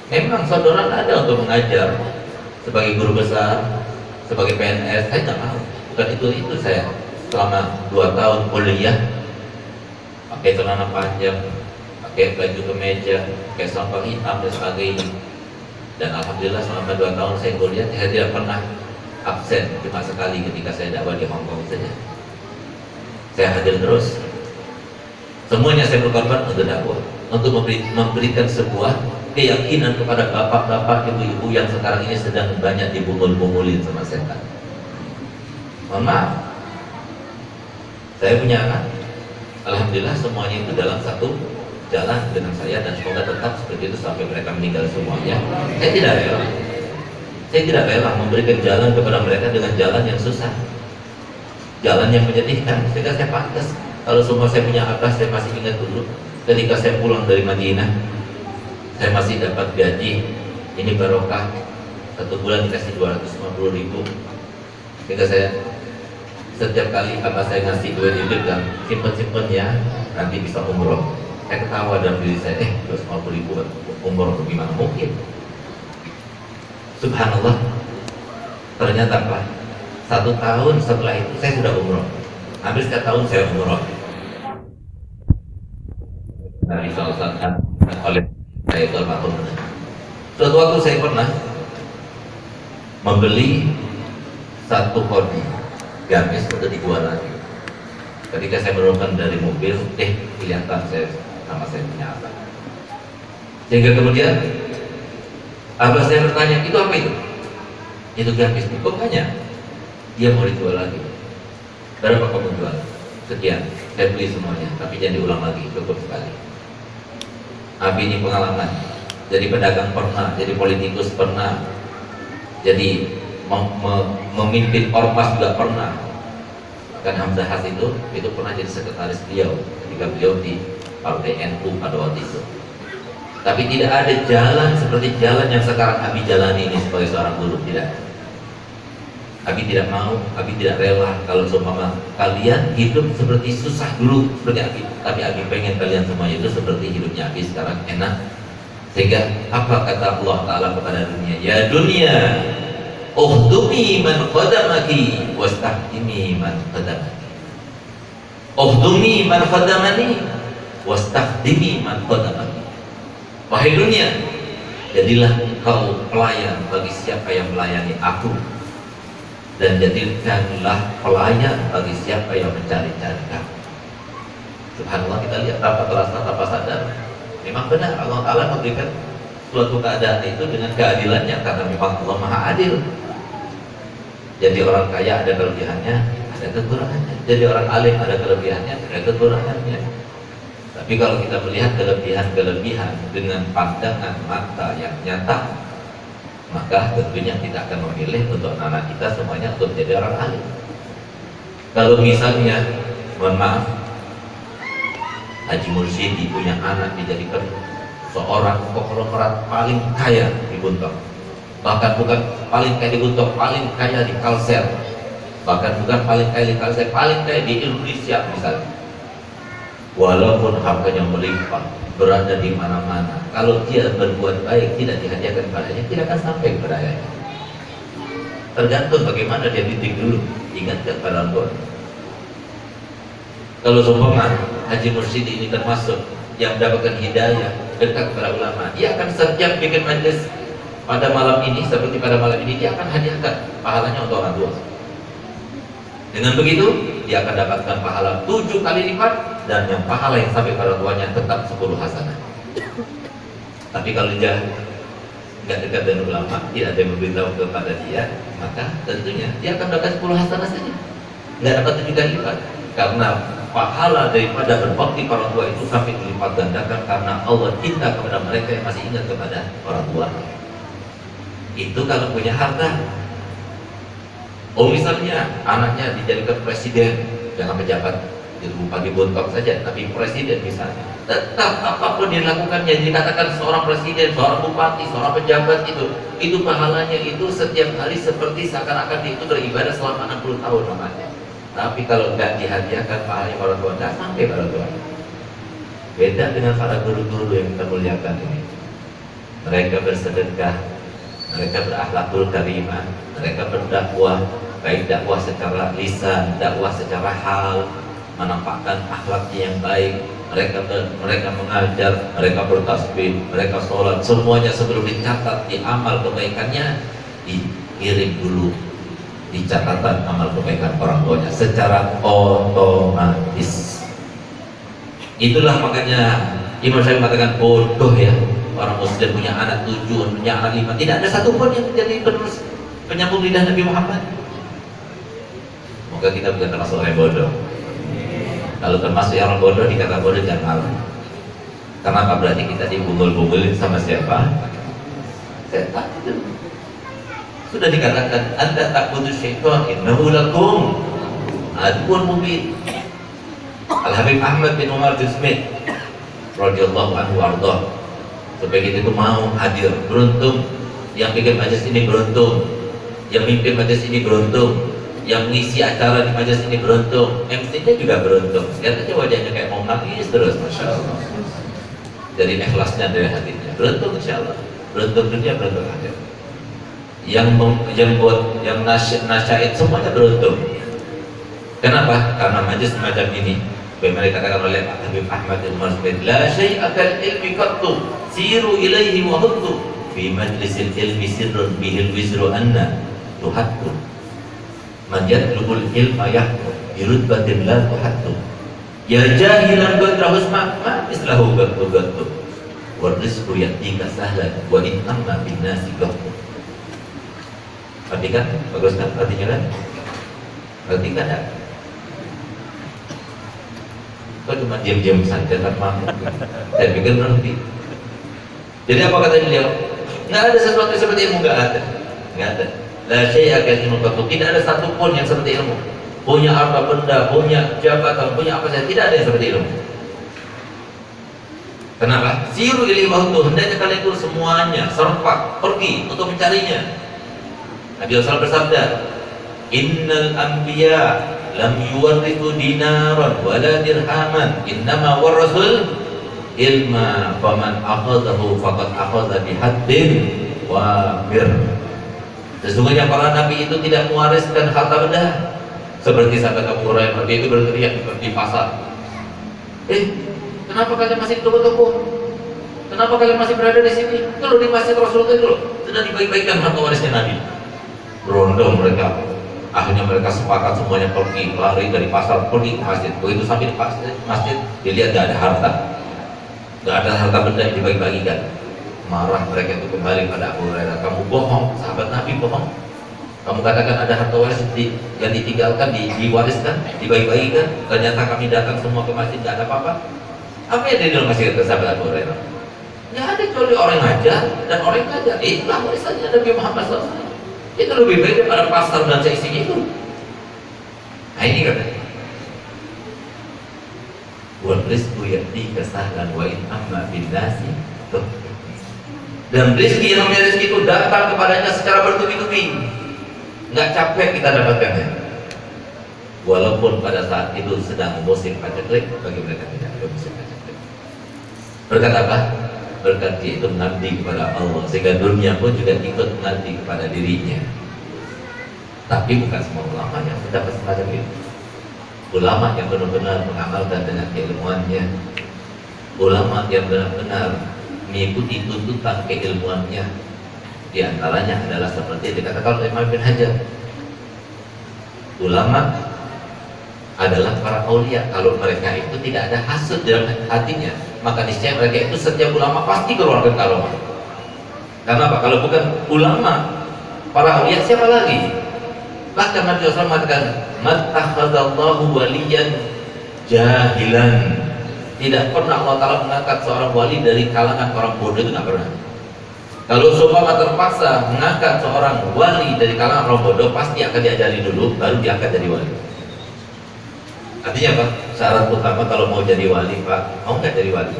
Memang saudaraan ada untuk mengajar sebagai guru besar, sebagai PNS, saya nggak mau. Bukan itu saya selama 2 tahun kuliah pakai celana panjang, pakai baju kemeja, pakai sampah hitam dan sebagainya. Dan alhamdulillah selama 2 tahun saya kuliah, saya tidak pernah absen, cuma sekali ketika saya dakwah di Hong Kong saja. Saya hadir terus. Semuanya saya berkorban untuk dakwah, untuk memberikan sebuah keyakinan kepada bapak-bapak, ibu-ibu yang sekarang ini sedang banyak dibungul-bungulin sama setan. Mohon maaf, saya punya anak, alhamdulillah semuanya itu dalam satu jalan dengan saya, dan semoga tetap seperti itu sampai mereka meninggal semuanya. Saya tidak rela memberikan jalan kepada mereka dengan jalan yang susah, jalan yang menyedihkan. Sehingga saya pantas kalau semua saya punya abah. Saya masih ingat dulu ketika saya pulang dari Madinah, saya masih dapat gaji, ini barokah, 1 bulan dikasih 250.000. Sehingga saya setiap kali abah saya ngasih duit itu bilang, simpen ya, nanti bisa umroh. Saya ketawa dalam diri saya, 250.000 umroh, gimana mungkin? Subhanallah, ternyata apa? 1 tahun setelah itu saya sudah umroh. Hampir setiap tahun saya umroh. Nah, disalahkan oleh saya itu almarhum. Suatu waktu saya pernah membeli 1 kodi gamis untuk dijual lagi. Ketika saya menurunkan dari mobil, kelihatan sama saya punya apa. Sehingga kemudian abah saya bertanya, itu apa itu? Itu gamis. Kok banyak? Dia mau dijual lagi. Berapa kamu jual? Sekian. Saya beli semuanya, tapi jangan diulang lagi, cukup sekali. Abi ini pengalaman. Jadi pedagang pernah, jadi politikus pernah, jadi memimpin ormas juga pernah. Bahkan Hamzah Has itu pernah jadi sekretaris beliau ketika beliau di Partai NU pada waktu itu. Tapi tidak ada jalan seperti jalan yang sekarang Abi jalani ini sebagai seorang guru, tidak. Abi tidak mau, Abi tidak rela kalau seumpama kalian hidup seperti susah dulu seperti Abi, tapi Abi pengen kalian semuanya itu seperti hidupnya Abi sekarang, enak. Sehingga apa kata Allah Ta'ala kepada dunia? Ya dunia, uhdumi man khadamaki wastahdimi man khadamaki. Uhdumi man khadamani wastahdimi man khadamaki. Wahai dunia, jadilah engkau pelayan bagi siapa yang melayani aku, dan jadikanlah pelayan bagi siapa yang mencari-cari kamu. Subhanallah, kita lihat tanpa terasa, tanpa sadar, memang benar Allah Ta'ala memberikan suatu keadaan itu dengan keadilannya, karena memang Allah Maha Adil. Jadi orang kaya ada kelebihannya, ada kekurangannya. Jadi orang alim ada kelebihannya, ada kekurangannya. Tapi kalau kita melihat kelebihan-kelebihan dengan pandangan mata yang nyata, maka tentunya kita akan memilih untuk anak-anak kita semuanya untuk menjadi orang alim. Kalau misalnya, mohon maaf, Haji Mursyidi punya anak dijadikan seorang konglomerat paling kaya di Buntok, bahkan bukan paling kaya di Buntok, paling kaya di Kalsel, bahkan bukan paling kaya di Kalsel, paling kaya di Indonesia misalnya. Walaupun hartanya melimpah, berada di mana-mana, kalau dia berbuat baik tidak dihadiahkan padanya, tidak akan sampai kepada ayahnya. tergantung bagaimana dia didik dulu. Ingatkan pada orang tua. Kalau seumpama Haji Mursyid ini termasuk yang mendapatkan hidayah dekat kepada ulama, dia akan setiap bikin majlis pada malam ini, seperti pada malam ini, dia akan hadiahkan pahalanya untuk orang tua. Dengan begitu, dia akan dapatkan pahala 7 kali lipat, dan yang pahala yang sampai pada tuanya tetap 10 hasanah. Tapi kalau dia nggak dekat dengan ulama, tidak ada yang memberitahu kepada dia, maka tentunya dia akan dapat 10 hasanah saja, nggak dapat 7 kali lipat. Karena pahala daripada berbakti para orang tua itu sampai dilipat gandakan, karena Allah cinta kepada mereka yang masih ingat kepada orang tua. Itu kalau punya harta. Oh, misalnya anaknya dijadikan presiden, jangan pejabat jadi bupati Bontok saja, tapi presiden misalnya, tetap apapun yang dilakukannya, dikatakan seorang presiden, seorang bupati, seorang pejabat, itu pahalanya itu setiap hari seperti seakan-akan itu beribadah selama 60 tahun namanya. Tapi kalau nggak dihadiahkan pahalanya para tua, nggak sampai para tua. Beda dengan para guru-guru yang kita muliakan ini. Mereka bersedekah, mereka berakhlakul karimah, mereka berdakwah, baik dakwah secara lisan, dakwah secara hal, menampakkan akhlaknya yang baik. Mereka mengajar, mereka bertasbih, mereka sholat, semuanya sebelum dicatat di amal kebaikannya dikirim dulu di catatan amal kebaikan orang tuanya secara otomatis. Itulah makanya Imam Syafi'i mengatakan bodoh ya orang muslim punya anak 7, punya anak 5, tidak ada satupun yang menjadi penerus penyambung lidah Nabi Muhammad. Semoga kita bukan termasuk orang bodoh. Kalau termasuk yang orang bodoh, dikata bodoh jangan malu. Kenapa? Berarti kita dibungul-bungulin sama siapa? Setan itu. Sudah dikatakan Anda takbudu syaitan innahu lakum aduwwun mubin. Al-Habib Ahmad bin Umar bin Smith radhiyallahu anhu warḍah, sebagai itu mau hadir, beruntung yang bikin majelis ini, beruntung yang mimpin majelis ini, beruntung yang mengisi acara di majelis ini, beruntung MC-nya juga beruntung. Lihat aja wajahnya kayak mau nangis terus, masya Allah. Jadi ikhlasnya dari hatinya, beruntung insya Allah, beruntung dunia, beruntung akhirat. Yang nasyaid semuanya beruntung. Kenapa? Karena majlis semacam ini, bagaimana dikatakan oleh Habib Ahmad bin Mas'ud, la syai'a kal ilmi qattu siru ilaihi wa huddu fi majlisil ilmi sirrun bihil wizru anna tuhattu man yatlubul ilma yahtu bi rutbatin la tuhattu ya jahilan badra husma ma islahu gattu wa rizqu yatika sahlan wa in amma bin nasi gattu. Perhatikan, bagus kan? Artinya kan? Perhatikan ya? Kok cuma diam-diam saja tak mampu? Saya pikir berhenti. Jadi apa kata beliau? Nggak ada sesuatu seperti ilmu, nggak ada. Nggak ada. La syai'a kal ilmu qattu. Tidak ada satupun yang seperti ilmu. Punya harta benda, punya jabatan, punya apa saja, tidak ada yang seperti ilmu. Kenapa? Siru ilaihi wa huddu. Hendaknya kalian itu semuanya serempak pergi untuk mencarinya. Nabi SAW bersabda, innal anbiya lam yuwarrithu dinaran wala dirhaman innama warasul ilma faman akhadahu faqad akhadha bihaddin wafir. Sesungguhnya para nabi itu tidak mewariskan harta benda. Seperti sahabat Abu Hurairah, dia itu berteriak di pasar, kenapa kalian masih di toko-toko? Kenapa kalian masih berada di sini? Kalau di masjid Rasulullah itu sudah dibagi-bagikan harta warisnya Nabi. Berondong mereka, akhirnya mereka sepakat semuanya pergi, lari dari pasar pergi ke masjid. Begitu sampai di masjid, dilihat gak ada harta, gak ada harta benda yang dibagi-bagikan. Marah mereka itu kembali pada Abu Hurairah, kamu bohong, sahabat Nabi bohong. Kamu katakan ada harta waris yang ditinggalkan, diwariskan, dibagi-bagikan. Ternyata kami datang semua ke masjid, gak ada apa-apa. Apa yang di dalam masjid ke sahabat Abu Hurairah? Gak ada kecuali orang yang ngajar dan orang yang ngajar. Itulah warisannya Nabi Muhammad SAW. Itu lebih baik daripada pasar dan seisinya itu. Nah ini katanya, wal rizqu yatika sahlan wa in amma bin nasi. Dan rezeki yang namanya rezeki itu datang kepadanya secara bertubi-tubi, nggak capek kita dapatkannya. Walaupun pada saat itu sedang musim paceklik, bagi mereka tidak ada musim paceklik. Berkat apa? Berkat dia itu mengabdi kepada Allah, sehingga dunia pun juga ikut mengabdi kepada dirinya. Tapi bukan semua ulama yang mendapat semacam itu. Ulama yang benar-benar mengamalkan dengan keilmuannya, ulama yang benar-benar mengikuti tuntutan keilmuannya, di antaranya adalah seperti dikatakan oleh Imam Ibn Hajar, ulama adalah para aulia. Kalau mereka itu tidak ada hasad dalam hatinya, maka niscaya mereka itu setiap ulama pasti keluarkan karomah. Karena apa? Kalau bukan ulama, para aulia siapa lagi? Bahkan Nabi SAW mengatakan, "Mattakhadallahu waliyan jahilan." Tidak pernah Allah Ta'ala mengangkat seorang wali dari kalangan orang bodoh, itu tidak pernah. Kalau seumpama terpaksa mengangkat seorang wali dari kalangan orang bodoh, pasti akan diajari dulu, baru diangkat jadi wali. Artinya apa? Syarat utama kalau mau jadi wali, Pak, mau nggak jadi wali?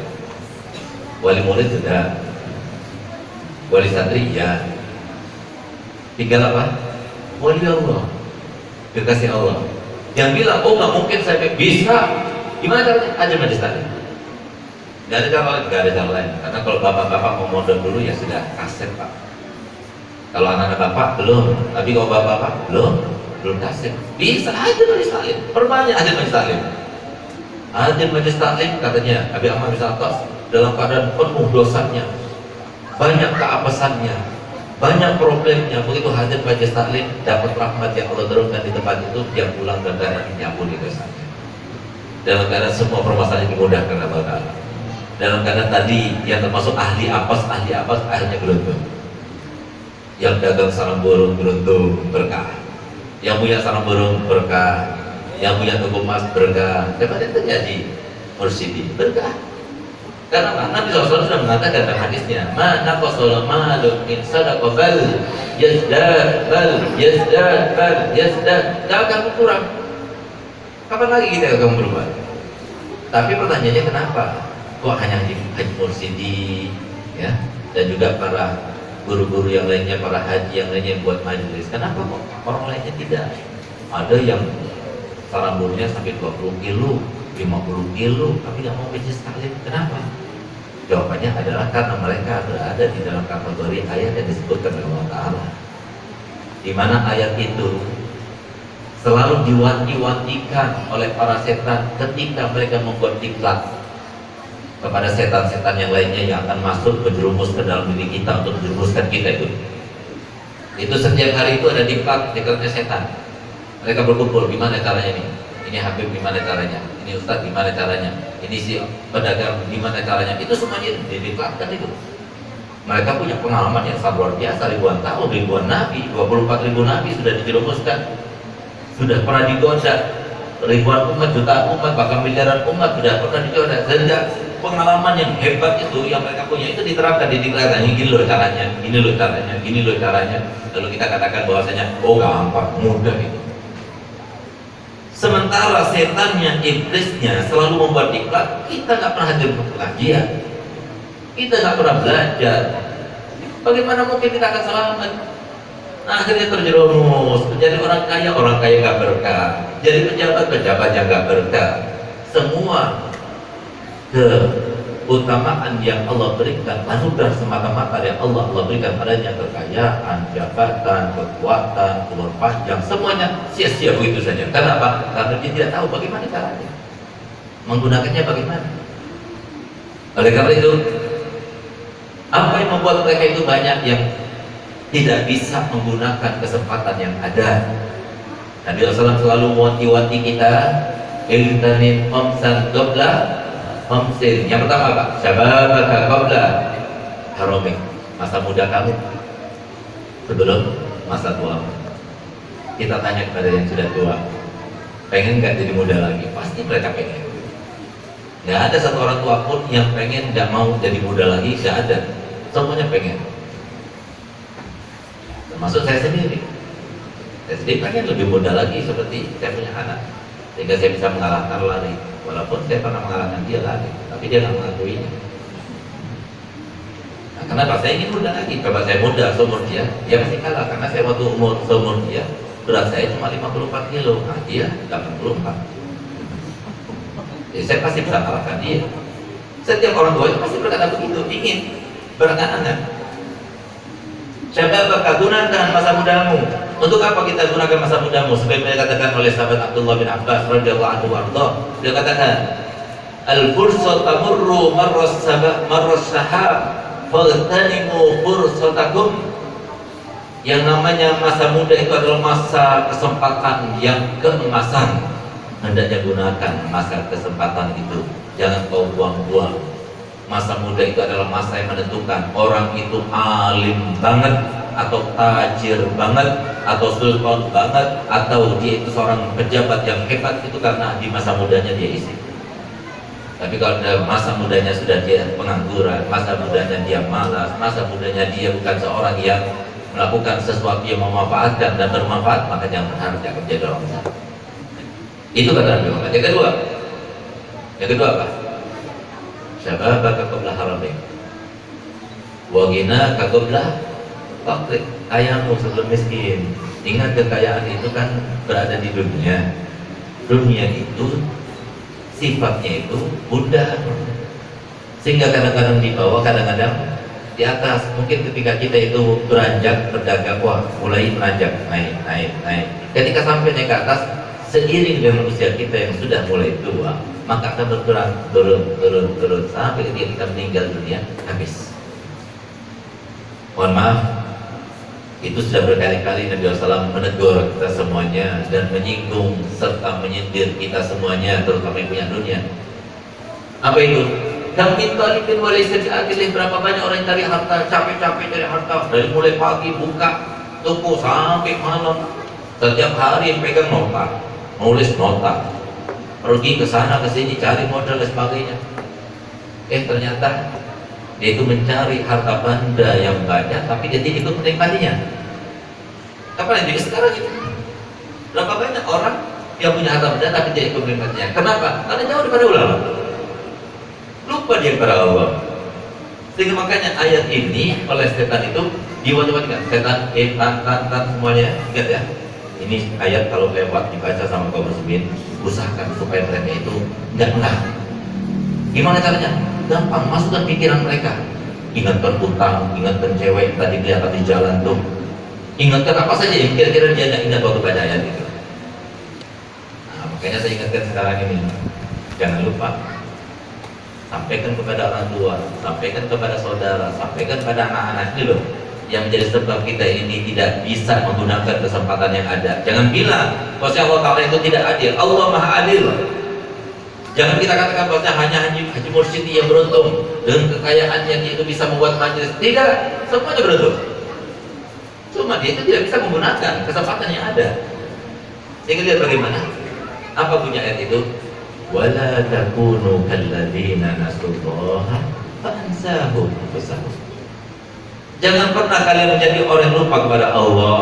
Wali murid sudah, wali santri ya, tinggal apa? Wali Allah, kekasih Allah. Yang bilang, oh nggak mungkin saya bisa, gimana caranya? Ajar majlis taklim. Nggak ada cara lain, nggak ada cara lain. Karena kalau bapak-bapak mau modal dulu ya sudah kaset Pak. Kalau anak-anak bapak belum, tapi kalau bapak-bapak belum kaset. Bisa aja majlis taklim, perbanyak aja majlis taklim. Ajar majlis taklim katanya Abi Ahmad bin Atas dalam keadaan penuh dosanya, banyak keapesannya, banyak problemnya. Begitu hadir majlis taklim, dapat rahmat yang Allah turunkan di tempat itu, dia pulang dan keadaan diampuni dosanya, dalam keadaan semua permasalahan dimudahkan Allah Ta'ala, dalam keadaan tadi yang termasuk ahli apes akhirnya beruntung. Yang dagang sarang burung beruntung, berkah. Yang punya sarang burung berkah. Yang punya toko emas berkah. Dapat yang terjadi mursidi berkah. Karena Nabi SAW sudah mengatakan dalam hadisnya, "Mana qasala malun min sadaqah bal yazdad tidak akan berkurang." Kapan lagi kita akan berubah? Tapi pertanyaannya kenapa? Kok hanya Haji Mursidi ya, dan juga para guru-guru yang lainnya, para haji yang lainnya yang buat majelis? Kenapa kok orang lainnya tidak? Ada yang sarang burungnya sampai 20 kilo, 50 kilo, tapi nggak mau majelis taklim. Kenapa? Jawabannya adalah karena mereka berada di dalam kategori ayat yang disebutkan oleh Allah Ta'ala, di mana ayat itu selalu diwanti-wantikan oleh para setan ketika mereka membuat diklat kepada setan-setan yang lainnya yang akan masuk menjerumus ke dalam diri kita untuk menjerumuskan kita itu. Itu setiap hari itu ada diklatnya setan. Mereka berkumpul, gimana caranya nih? Ini Habib gimana caranya? Ini Ustadz gimana caranya? Ini si pedagang gimana caranya? Itu semuanya didiklatkan itu. Mereka punya pengalaman yang sangat luar biasa, ribuan tahun, ribuan nabi, 24.000 nabi sudah dijerumuskan, sudah pernah digoda, ribuan umat, jutaan umat, bahkan miliaran umat sudah pernah digoda. Sehingga pengalaman yang hebat itu yang mereka punya itu diterapkan, didiklatkan. Gini loh caranya, gini loh caranya, gini loh caranya. Lalu kita katakan bahwasanya, oh gampang, mudah itu. Sementara setannya, iblisnya selalu membuat diklat, kita nggak pernah hadir ke pengajian, kita nggak pernah belajar. Bagaimana mungkin kita akan selamat? Nah, akhirnya terjerumus menjadi orang kaya nggak berkah, jadi pejabat yang nggak berkah. Semua keutamaan yang Allah berikan, anugerah semata-mata yang Allah berikan padanya, kekayaan, jabatan, kekuatan, umur panjang, semuanya sia-sia begitu saja. Kenapa? Karena dia tidak tahu bagaimana caranya, menggunakannya bagaimana. Oleh karena itu, apa yang membuat mereka itu banyak yang tidak bisa menggunakan kesempatan yang ada? Nabi SAW selalu mewanti-wanti kita, iltanim khamsan qabla khamsin. Yang pertama apa? Syababaka qabla haramik. Masa muda kamu sebelum masa tua. Kita tanya kepada yang sudah tua, pengen nggak jadi muda lagi? Pasti mereka pengen. Nggak ada satu orang tua pun yang pengen nggak mau jadi muda lagi, nggak ada. Semuanya pengen. Termasuk saya sendiri. Saya sendiri pengen lebih muda lagi seperti saya punya anak, sehingga saya bisa mengalahkan lari. Walaupun saya pernah mengalahkan dia lari, tapi dia nggak mengakuinya. Nah, kenapa saya ingin muda lagi? Coba saya muda seumur dia masih kalah. Karena saya waktu umur seumur dia, berat saya cuma 54 kilo, nah dia 84. Jadi saya pasti bisa kalahkan dia. Setiap orang tua itu pasti berkata begitu, ingin beranak-anak. Syababaka, gunakan masa mudamu Untuk apa kita gunakan masa mudamu? Sebagaimana dikatakan oleh sahabat Abdullah bin Abbas radhiyallahu anhu warḍah, dia katakan, al-fursatu tamurru marras sahab, faghtanimu fursatakum. Yang namanya masa muda itu adalah masa kesempatan yang keemasan. Hendaknya gunakan masa kesempatan itu, jangan kau buang-buang. Masa muda itu adalah masa yang menentukan orang itu alim banget atau tajir banget atau sultan banget atau dia itu seorang pejabat yang hebat, itu karena di masa mudanya dia isi. Tapi kalau dalam masa mudanya sudah dia pengangguran, masa mudanya dia malas, masa mudanya dia bukan seorang yang melakukan sesuatu yang memanfaatkan dan bermanfaat, maka jangan berharap dia akan menjadi orang besar. Itu kata Nabi Muhammad. Yang kedua apa? Syababaka qabla haramaik wa ghinaka qabla faqrik. Kayamu sebelum miskin. Ingat, kekayaan itu kan berada di dunia. Dunia itu sifatnya itu bunda, sehingga kadang-kadang di bawah, kadang-kadang di atas. Mungkin ketika kita itu beranjak berdagang, wah mulai beranjak naik. Ketika sampai ke atas, seiring dengan usia kita yang sudah mulai tua, maka akan berkurang, turun sampai ketika kita meninggal dunia, habis. Mohon maaf, itu sudah berkali-kali Nabi SAW menegur kita semuanya dan menyinggung serta menyindir kita semuanya, terutama yang punya dunia. Apa itu? Dan minta likin wali sediatilih. Berapa banyak orang yang cari harta, capek-capek cari harta, dari mulai pagi buka toko sampai malam, setiap hari pegang nota, nulis nota, pergi ke sana ke sini cari modal dan sebagainya. Ternyata dia itu mencari harta benda yang banyak, tapi dia tidak ikut menikmatinya. Kapan yang jadi sekarang itu? Berapa banyak orang yang punya harta benda tapi tidak ikut menikmatinya? Kenapa? Karena jauh daripada ulama, lupa dia kepada Allah. Sehingga makanya ayat ini oleh setan itu diwajibkan. Setan, tan semuanya, ingat ya. Ini ayat kalau lewat dibaca sama kaum muslimin, usahakan supaya mereka itu nggak menang. Gimana caranya? Gampang, masukkan pikiran mereka. Ingatkan utang, ingatkan cewek yang tadi kelihatan di jalan tuh. Ingatkan apa saja yang kira-kira dia nggak ingat waktu baca ayat itu. Nah, makanya saya ingatkan sekarang ini, jangan lupa sampaikan kepada orang tua, sampaikan kepada saudara, sampaikan kepada anak-anak ini loh, yang menjadi sebab kita ini tidak bisa menggunakan kesempatan yang ada. Jangan bilang bahwa Allah Ta'ala itu tidak adil. Allah Maha Adil. Jangan kita katakan bahwa hanya Haji Mursyidi yang beruntung dengan kekayaannya dia itu bisa membuat majelis. Tidak, semuanya beruntung. Cuma dia itu tidak bisa menggunakan kesempatan yang ada. Sehingga lihat bagaimana apa punya ayat itu, wala takunu kalladzina nasullaha fansahum anfusahum. Jangan pernah kalian menjadi orang yang lupa kepada Allah.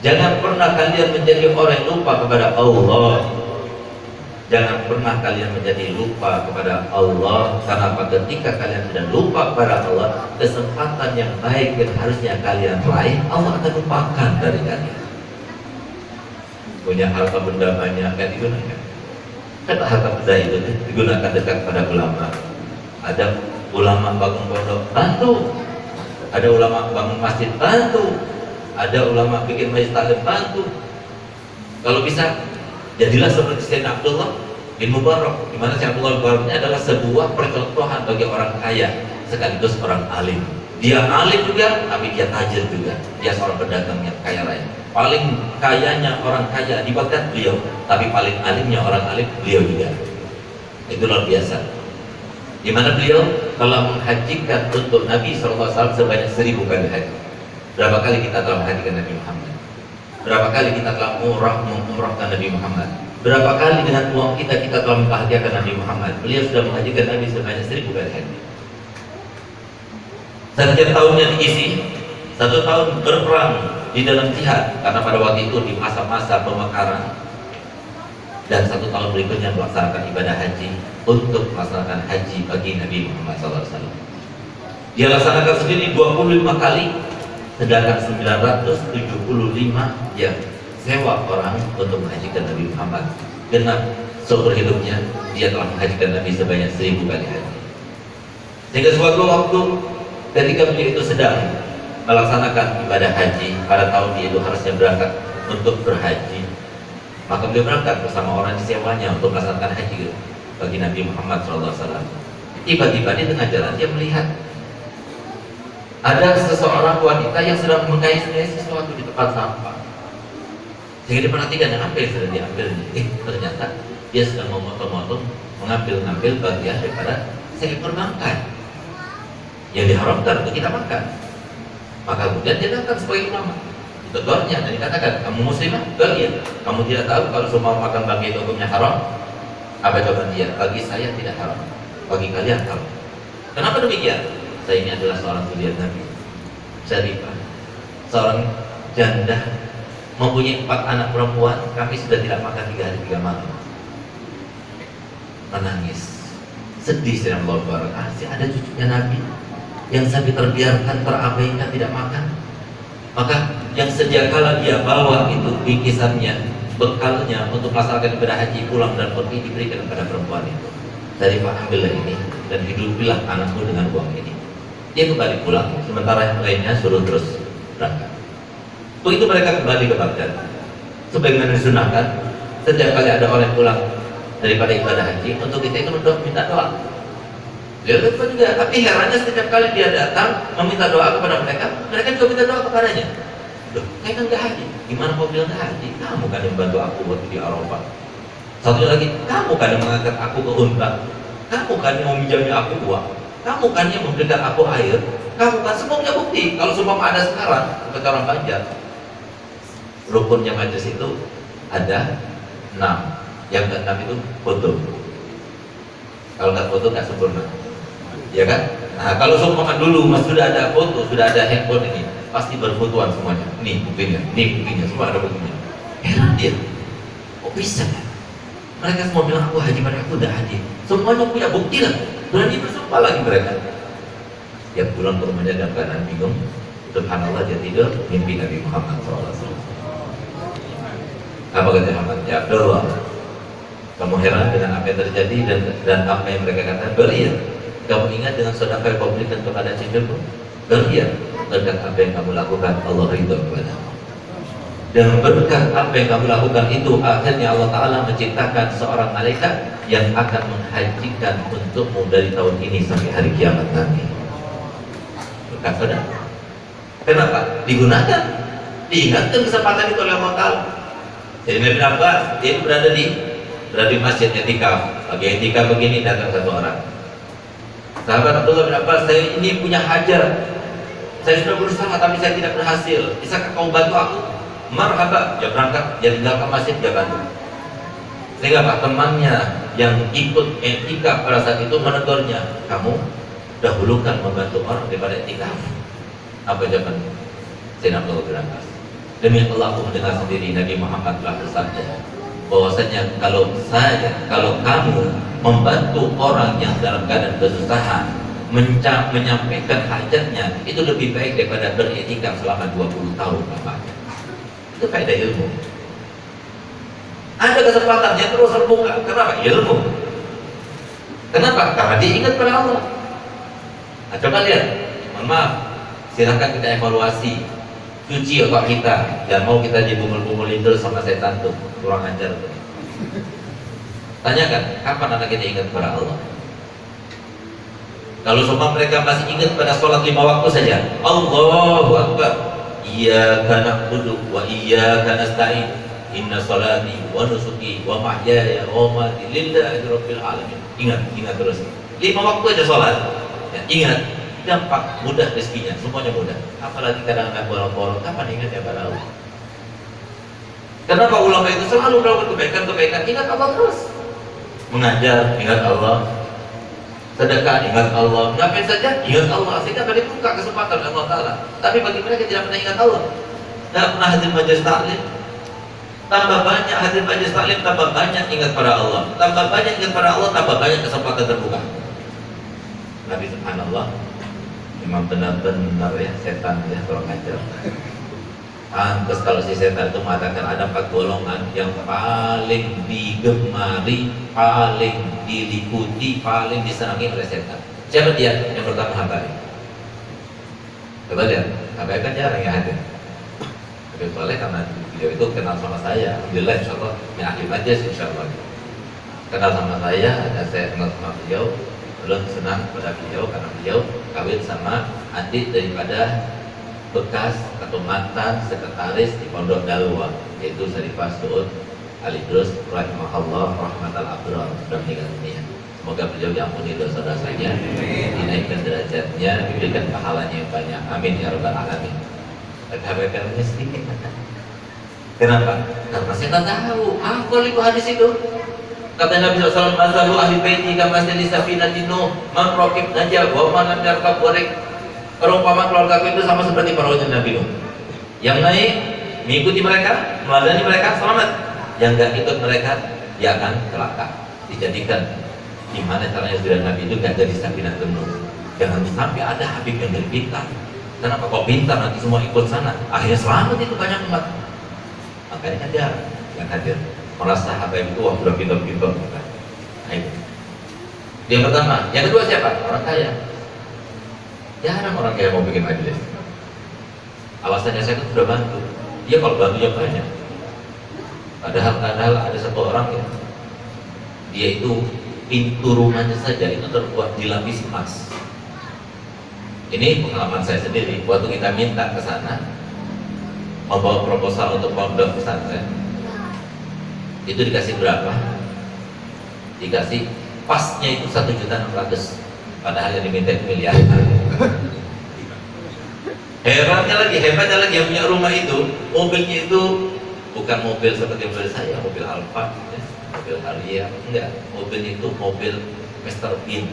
Jangan pernah kalian menjadi orang yang lupa kepada Allah. Jangan pernah kalian menjadi lupa kepada Allah. Karena ketika kalian sudah lupa kepada Allah, kesempatan yang baik yang harusnya kalian raih, Allah akan lupakan dari kalian. Punya harta benda banyak, kan digunakan. Kan harta benda itu digunakan dekat pada ulama. Ada ulama bangun pondok, bantu. Ada ulama bangun masjid, bantu. Ada ulama bikin majlis taklim, bantu. Kalau bisa, jadilah seperti Sayyidina Abdullah bin Mubarak, di mana Sayyidina Abdullah bin Mubarak ini adalah sebuah percontohan bagi orang kaya sekaligus orang alim. Dia alim juga, tapi dia tajir juga. Dia seorang pedagang yang kaya raya. Paling kayanya orang kaya di Baghdad beliau, tapi paling alimnya orang alim beliau juga. Itu luar biasa. Di mana beliau telah menghajikan untuk Nabi SAW sebanyak 1000 kali haji. Berapa kali kita telah menghajikan Nabi Muhammad? Berapa kali kita telah mengumrahkan Nabi Muhammad? Berapa kali dengan uang kita telah membahagiakan Nabi Muhammad? Beliau sudah menghajikan Nabi sebanyak 1000 kali haji. Setiap tahunnya diisi, 1 tahun berperang di dalam jihad, karena pada waktu itu di masa-masa pemekaran, dan 1 tahun berikutnya melaksanakan ibadah haji untuk melaksanakan haji bagi Nabi Muhammad SAW. Dia laksanakan sendiri 25 kali, sedangkan 975 dia sewa orang untuk menghajikan Nabi Muhammad. Genap seumur hidupnya dia telah menghajikan Nabi sebanyak 1000 kali haji. Sehingga suatu waktu ketika beliau itu sedang melaksanakan ibadah haji pada tahun itu harusnya berangkat untuk berhaji, maka beliau berangkat bersama orang disewanya untuk melaksanakan haji bagi Nabi Muhammad SAW. Tiba-tiba di tengah jalan dia melihat ada seseorang wanita yang sedang mengais-ngais sesuatu di tempat sampah. Sehingga diperhatikan apa yang sedang diambilnya. Ternyata dia sedang memotong-motong, mengambil bagian daripada seekor bangkai yang diharamkan untuk kita makan. Maka kemudian dia datang sebagai ulama, ditegur,nya dan dikatakan, kamu muslimah? Iya. Kamu tidak tahu kalau semua makan bangkai itu hukumnya haram? Apa jawaban dia? Bagi saya tidak haram, bagi kalian haram. Kenapa demikian? Saya ini adalah seorang kuliah Nabi Syarifah, seorang janda, mempunyai 4 anak perempuan. Kami sudah tidak makan 3 hari 3 malam. Menangis, sedih sedang berbarak. Ada cucunya Nabi yang sampai terbiarkan, terabaikan, tidak makan. Maka yang sedia kala dia bawa itu bingkisannya, bekalnya untuk melaksanakan ibadah haji, pulang dan pergi diberikan kepada perempuan itu. Syarifah, ambillah ini dan hidupilah anakmu dengan uang ini. Dia kembali pulang, sementara yang lainnya suruh terus berangkat. Begitu mereka kembali ke Baghdad, sebagaimana disunahkan, setiap kali ada orang pulang daripada ibadah haji, untuk kita itu minta doa. Dia juga, tapi herannya setiap kali dia datang meminta doa kepada mereka, mereka juga minta doa kepadanya. Loh, saya kan gak haji, gimana mau bilang gak haji? Kamu kan yang bantu aku waktu di Arafah. Satunya lagi, kamu kan yang mengangkat aku ke unta, kamu kan yang meminjamnya aku uang, kamu kan yang memberikan aku air, kamu kan semua punya bukti. Kalau semua ada sekarang, seperti orang Banjar, rukunnya majelis itu ada 6, yang ke-6 itu foto. Kalau nggak foto nggak sempurna, ya kan? Nah, kalau seumpama dulu mas sudah ada foto, sudah ada handphone ini, pasti berfotoan semuanya. Nih buktinya, semua ada buktinya. Heran dia, kok bisa? Mereka semua bilang aku haji, mereka udah haji. Semuanya punya bukti lah, berani bersumpah lagi mereka. Dia pulang ke rumahnya dalam keadaan bingung. Subhanallah, dia tidur mimpi Nabi Muhammad SAW. Apa kata Muhammad? Ya Abdullah, kamu heran dengan apa yang terjadi dan apa yang mereka katakan? Iya. Kamu ingat dengan sedekah yang kau berikan kepada cucumu? Iya. Berkat apa yang kamu lakukan, Allah ridho kepadamu. Dan berkat apa yang kamu lakukan itu, akhirnya Allah Ta'ala menciptakan seorang malaikat yang akan menghajikan untukmu dari tahun ini sampai hari kiamat nanti. Berkat sedekah. Kenapa? Digunakan, diingatkan kesempatan itu oleh Allah Ta'ala. Jadi Nabi Abbas, dia itu berada di masjid etikaf. Lagi etikaf begini, datang satu orang. Sahabat Abdullah bin Abbas, saya ini punya hajat, saya sudah berusaha tapi saya tidak berhasil. Bisakah kau bantu aku? Marhaba, dia berangkat, dia tinggalkan masjid, dia bantu. Sehingga pak temannya yang ikut etikaf pada saat itu menegurnya, kamu dahulukan membantu orang daripada etikaf. Apa jawaban Sayyidina Abdullah bin Abbas? Demi Allah, aku mendengar sendiri Nabi Muhammad telah bersabda bahwasanya kalau kamu membantu orang yang dalam keadaan kesusahan, menyampaikan hajatnya, itu lebih baik daripada beriktikaf selama 20 tahun lamanya. Itu faedah ilmu. Ada kesempatan yang terus terbuka. Kenapa? Ilmu. Kenapa? Karena diingat pada Allah. Nah, coba lihat, mohon maaf, silahkan kita evaluasi, cuci otak kita, jangan mau kita dibumul-bumulin terus sama setan tuh, kurang ajar tuh. Tanyakan, kapan anak kita ingat kepada Allah? Kalau semua mereka masih ingat pada sholat 5 waktu saja, Allahu Akbar, iyyaka na'budu wa iyyaka nasta'in, inna sholati wa nusuki wa mahyaya wa mamati lillahi rabbil alamin. Ingat terus. 5 waktu aja sholat, ya, ingat, gampang, mudah rezekinya, semuanya mudah. Apalagi kadang-kadang bolong-bolong, kapan ingatnya pada Allah? Kenapa ulama itu selalu melakukan kebaikan? Ingat Allah terus. Mengajar, ingat Allah. Sedekah, ingat Allah. Ngapain saja, ingat Allah. Sehingga akan dibuka kesempatan oleh Allah Ta'ala. Tapi bagi mereka tidak pernah ingat Allah, tidak pernah hadir majelis taklim. Tambah banyak hadir majelis taklim, tambah banyak ingat pada Allah. Tambah banyak ingat pada Allah, tambah banyak kesempatan terbuka. Nabi subhanallah, memang benar-benar ya setan ya, kurang ajar. Pantes kalau si setan itu mengatakan ada 4 golongan yang paling digemari, paling diliputi, paling disenangi oleh setan. Siapa dia? Yang pertama hamba. Coba lihat, Habib kan jarang ya hadir. Habib Soleh karena beliau itu kenal sama saya, alhamdulillah insya Allah min ahli majlis insya Allah. Kenal sama saya, ada saya kenal sama beliau, belum senang pada beliau karena beliau kawin sama adik daripada bekas atau mantan sekretaris di Pondok Dalwa, yaitu Syarifah Suud Alidrus rahimahullah rahmatal abrar, sudah meninggal dunia. Semoga beliau diampuni dosa-dosanya, dinaikkan derajatnya, diberikan pahalanya yang banyak. Amin ya rabbal alamin. Habib-habibnya sedikit. Kenapa? Karena saya tak tahu apa itu hadis itu. Kata Nabi SAW, "Masalu ahli baiti kama masali safinati Nuh, man raqib najah wa man lam yarkab warik." Perumpamaan keluarga itu sama seperti perahu Nabi Nuh. Yang naik mengikuti mereka, meladani mereka, selamat. Yang enggak ikut mereka, dia akan celaka. Dijadikan gimana caranya sudah Nabi itu enggak jadi safinah Nuh. Jangan sampai ada Habib yang jadi pintar. Kenapa kok pintar nanti semua ikut sana? Akhirnya selamat itu banyak umat. Makanya kan dia yang hadir merasa Habib itu wah sudah pintar-pintar. Nah, itu. Yang pertama, yang kedua siapa? Orang kaya. Jarang orang kaya mau bikin majelis. Alasannya saya kan sudah bantu. Dia kalau bantunya banyak. Padahal ada satu orang ya, dia itu pintu rumahnya saja itu terbuat dilapisi emas. Ini pengalaman saya sendiri. Waktu kita minta ke sana membawa proposal untuk pondok pesantren, itu dikasih berapa? Dikasih pasnya itu 1.600.000. Padahal yang diminta miliar. Hebatnya lagi yang punya rumah itu, mobilnya itu bukan mobil seperti mobil saya, mobil Alfa, ya, mobil Harrier, enggak. Mobilnya itu mobil Mr. Bean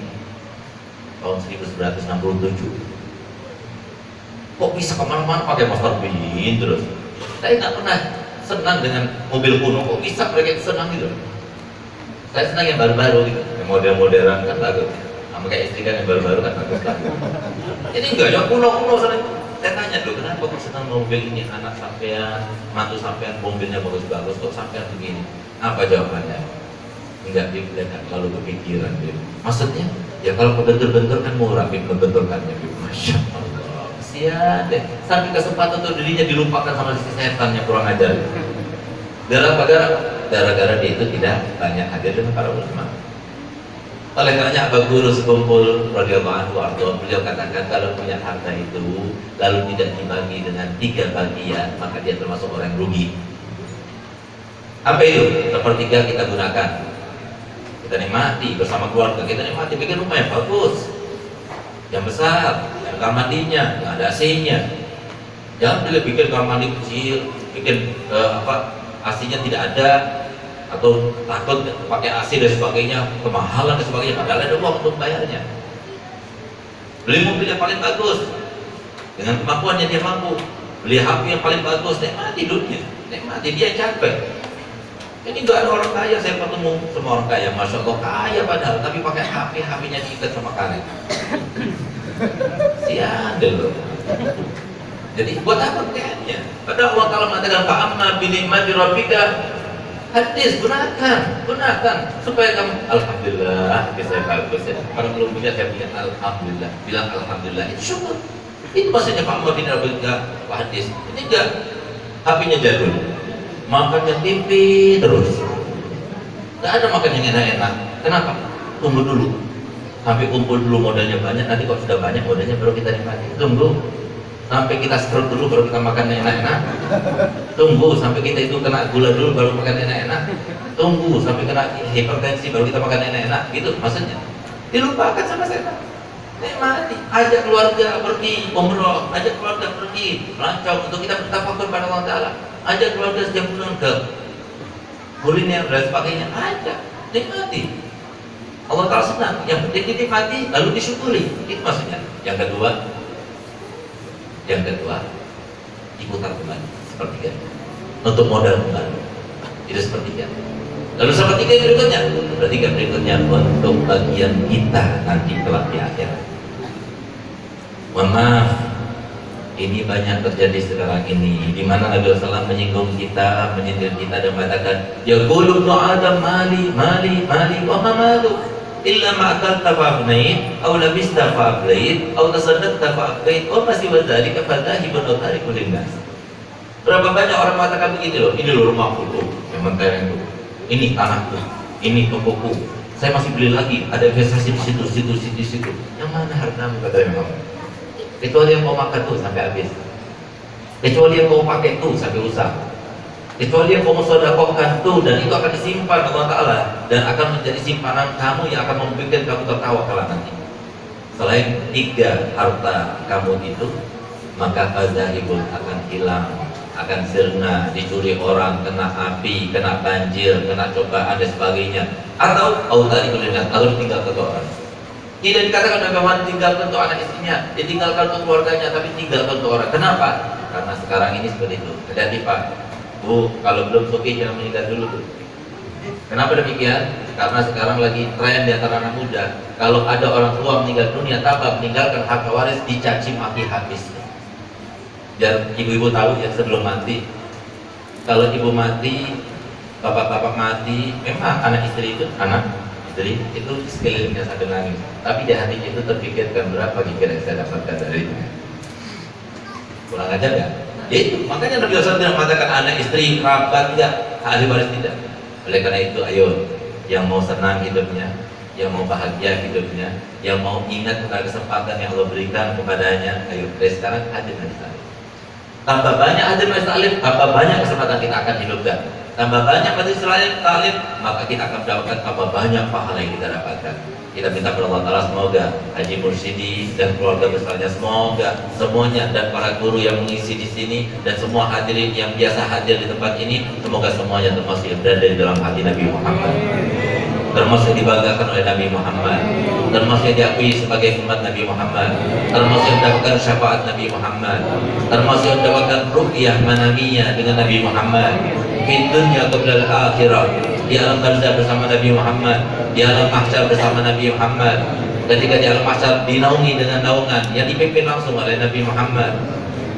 tahun 1967. Kok bisa kemana-mana pakai Mr. Bean terus? Saya tak pernah senang dengan mobil kuno, kok bisa mereka senang gitu? Saya senang yang baru-baru gitu, yang model-modelan kan bagus. Sama kayak istri kan yang baru-baru kan bagus lah. Ini enggak, yang kuno-kuno sana. Saya tanya dulu, kenapa kok senang mobil ini, anak sampean, mantu sampean, mobilnya bagus-bagus, kok sampean begini? Apa jawabannya? Enggak, dia tidak lalu kepikiran dia. Maksudnya, ya kalau bentur-bentur kan murah, bentur-benturkannya, masya Allah, kasihan deh. Sampai kesempatan untuk dirinya dilupakan sama si setannya, kurang ajar. Gara-gara dia itu tidak banyak hadir dengan para ulama. Oleh karenanya Abu Guru sekumpul radhiyallahu anhu ardo, beliau katakan kalau punya harta itu lalu tidak dibagi dengan 3 bagian, maka dia termasuk orang yang rugi. Apa itu? Sepertiga kita gunakan, kita nikmati bersama keluarga, kita nikmati, bikin rumah yang bagus, yang besar, yang kamar mandinya, yang ada AC-nya. Jangan pilih bikin kamar mandi kecil, bikin AC-nya tidak ada, atau takut pakai AC dan sebagainya, kemahalan dan sebagainya, padahal ada uang untuk bayarnya. Beli mobil yang paling bagus, dengan kemampuannya dia mampu. Beli HP yang paling bagus, nikmati dunia, nikmati, dia capek. Ini nggak ada orang kaya, saya ketemu semua orang kaya, masya Allah kaya padahal, tapi pakai HP-nya diikat sama karet. Siadel loh. Jadi buat apa kayaknya? Padahal Allah Ta'ala mengatakan fa'amma binikmati rabbika, hadis, gunakan supaya kamu alhamdulillah, saya bagus ya. Kalau belum punya saya punya alhamdulillah, bilang alhamdulillah itu syukur. Itu maksudnya Pak Muhammad bin Abdullah hadis. Ini enggak HP-nya jadul, makannya TV terus, nggak ada makan yang enak-enak. Kenapa? Tunggu dulu sampai kumpul dulu modalnya banyak, nanti kalau sudah banyak modalnya baru kita nikmati. Tunggu sampai kita stroke dulu baru kita makan yang enak-enak. Tunggu sampai kita itu kena gula dulu baru makan enak-enak. Tunggu sampai kena hipertensi baru kita makan enak-enak. Gitu maksudnya. Dilupakan sama setan. Nikmati, ajak keluarga pergi umroh, ajak keluarga pergi melancong untuk kita bertafakur pada Allah Ta'ala. Ajak keluarga setiap bulan ke kuliner dan sebagainya. Ajak, nikmati. Allah Ta'ala senang. Yang penting dinikmati lalu disyukuri. Itu maksudnya. Yang kedua diputar kembali sepertiga untuk modal kembali, itu sepertiga. Lalu sepertiga berikutnya untuk bagian kita nanti kelak di akhirat. Mohon maaf, ini banyak terjadi sekarang ini, di mana Nabi SAW menyinggung kita, menyindir kita dan mengatakan, ya qulu ibnu Adam mali, wa ma malu. illa ma akalta fa'afnait aw labista fa'aflait aw tasaddaqta fa'afkait wa masih wadzalika fadahibun aw tarikul linnas. Berapa banyak orang mengatakan begini loh, ini loh rumahku tuh, memang keren tuh, ini tanahku, ini tokoku, saya masih beli lagi, ada investasi di situ. Yang mana hartamu, kata Imam? Kecuali yang kau makan tuh sampai habis, kecuali yang kau pakai tuh sampai usah, kecuali yang kau sedekahkan tuh, dan itu akan disimpan Allah Ta'ala dan akan menjadi simpanan kamu yang akan membuat kamu tertawa kala nanti. Selain 3 harta kamu itu, maka fazahibun akan hilang, akan sirna, dicuri orang, kena api, kena banjir, kena cobaan dan sebagainya, atau autari kulinas, atau ditinggalkan ke orang. Tidak dikatakan bagaimana tinggalkan untuk anak istrinya, ditinggalkan untuk keluarganya, tapi tinggalkan untuk orang. Kenapa? Karena sekarang ini seperti itu. Hati-hati Pak, Bu, kalau belum suki jangan meninggal dulu tuh. Kenapa demikian? Karena sekarang lagi tren di antara anak muda, kalau ada orang tua meninggal dunia tanpa meninggalkan harta waris, dicaci maki habis. Biar ibu-ibu tahu ya sebelum mati, kalau ibu mati, bapak-bapak mati, memang anak istri itu sekelilingnya sambil nangis, tapi di hatinya itu terpikirkan berapa kira yang saya dapatkan dari itu. Kurang ajar nggak? Ya itu, makanya Nabi SAW tidak mengatakan anak istri, kerabat, tidak, ahli waris tidak. Oleh karena itu, ayo yang mau senang hidupnya, yang mau bahagia hidupnya, yang mau ingat tentang kesempatan yang Allah berikan kepadanya, ayo dari sekarang hadir majelis taklim. Tambah banyak hadir majelis taklim, tambah banyak kesempatan kita akan hidupkan. Tambah banyak majelis taklim, maka kita akan mendapatkan tambah banyak pahala yang kita dapatkan. Kita minta kepada Allah Ta'ala semoga Haji Mursyidi dan keluarga besarnya, semoga semuanya dan para guru yang mengisi di sini dan semua hadirin yang biasa hadir di tempat ini, semoga semuanya termasuk yang berada di dalam hati Nabi Muhammad, termasuk dibanggakan oleh Nabi Muhammad, termasuk yang diakui sebagai umat Nabi Muhammad, termasuk yang mendapatkan syafaat Nabi Muhammad, termasuk yang mendapatkan ruqyah manamiyah dengan Nabi Muhammad, di dunia qabla al-akhirah, di alam barzah bersama Nabi Muhammad, di alam mahsyar bersama Nabi Muhammad, ketika di alam mahsyar dinaungi dengan naungan yang dipimpin langsung oleh Nabi Muhammad,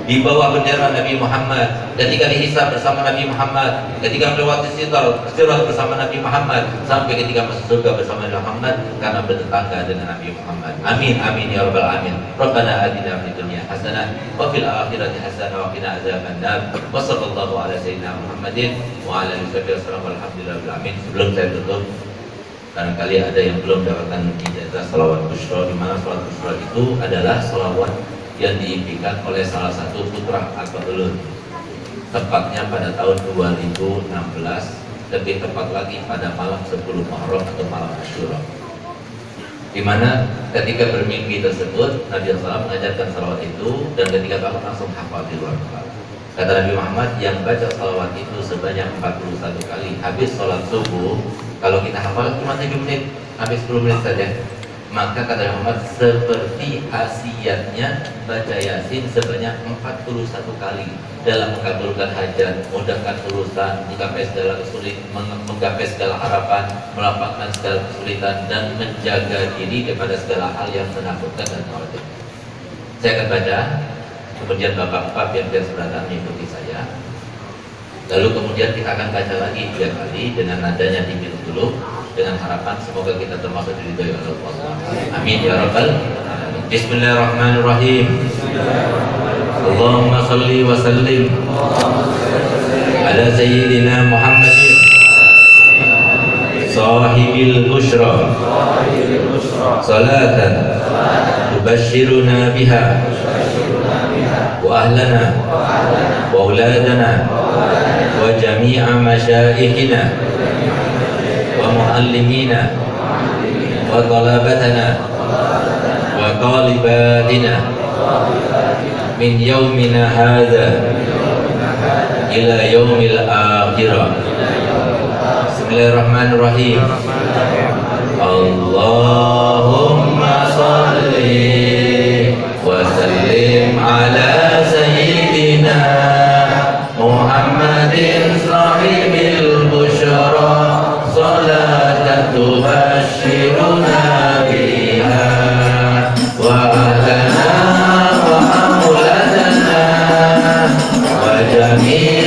di bawah bendera Nabi Muhammad, ketika dihisab bersama Nabi Muhammad, ketika melewati sirat bersama Nabi Muhammad, sampai ketika masuk surga bersama Nabi Muhammad karena bertetangga dengan Nabi Muhammad. Amin amin ya rabbal alamin. Rabbana atina fid dunya hasanah wa fil akhirati hasanah wa qina adzabannar. Wa sallallahu ala sayyidina Muhammadin wa ala alihi wasallam. Alhamdulillahil alamin. Sebelum saya tutup, barangkali ada yang belum dapatkan ijazah salawat busyra, di mana salawat busyra itu adalah salawat yang diimpikan oleh salah satu putra Akbar Ulun, tepatnya pada tahun 2016, lebih tepat lagi pada malam 10 Muharram atau malam Asyura, di mana ketika bermimpi tersebut Nabi SAW mengajarkan salawat itu, dan ketika bangun langsung hafal di luar kepala. Kata Nabi Muhammad, yang baca salawat itu sebanyak 41 kali habis sholat subuh, kalau kita hafal cuma 7 menit, habis 10 menit saja, maka kata Muhammad seperti khasiatnya baca Yasin sebanyak 41 kali dalam mengabulkan hajat, mudahkan urusan, menggapai segala kesulitan, menggapai segala harapan, melapangkan segala kesulitan, dan menjaga diri daripada segala hal yang menakutkan dan khawatir. Saya akan baca, kemudian bapak-bapak biar seberatan mengikuti saya. Lalu kemudian kita akan baca lagi 3 kali dengan nadanya diminum dulu, dengan harapan semoga kita termasuk diridhoi oleh Allah. Amin ya rabbal alamin. Bismillahirrahmanirrahim. Allahumma salli wa sallim ala sayyidina Muhammadin sahibil busyra salatan tubashshiruna biha wa ahlana wa auladana wa jami'a masyayikhina wa muallimina wa talabatana wa talibatina min yaumina hadha ila yaumil akhirah. Bismillahirrahmanirrahim. Allahumma salli wa sallim ala sayyidina Muhammadin sahibil busyra salatan tubashshiruna biha wa ahlana wa auladana wa jami'a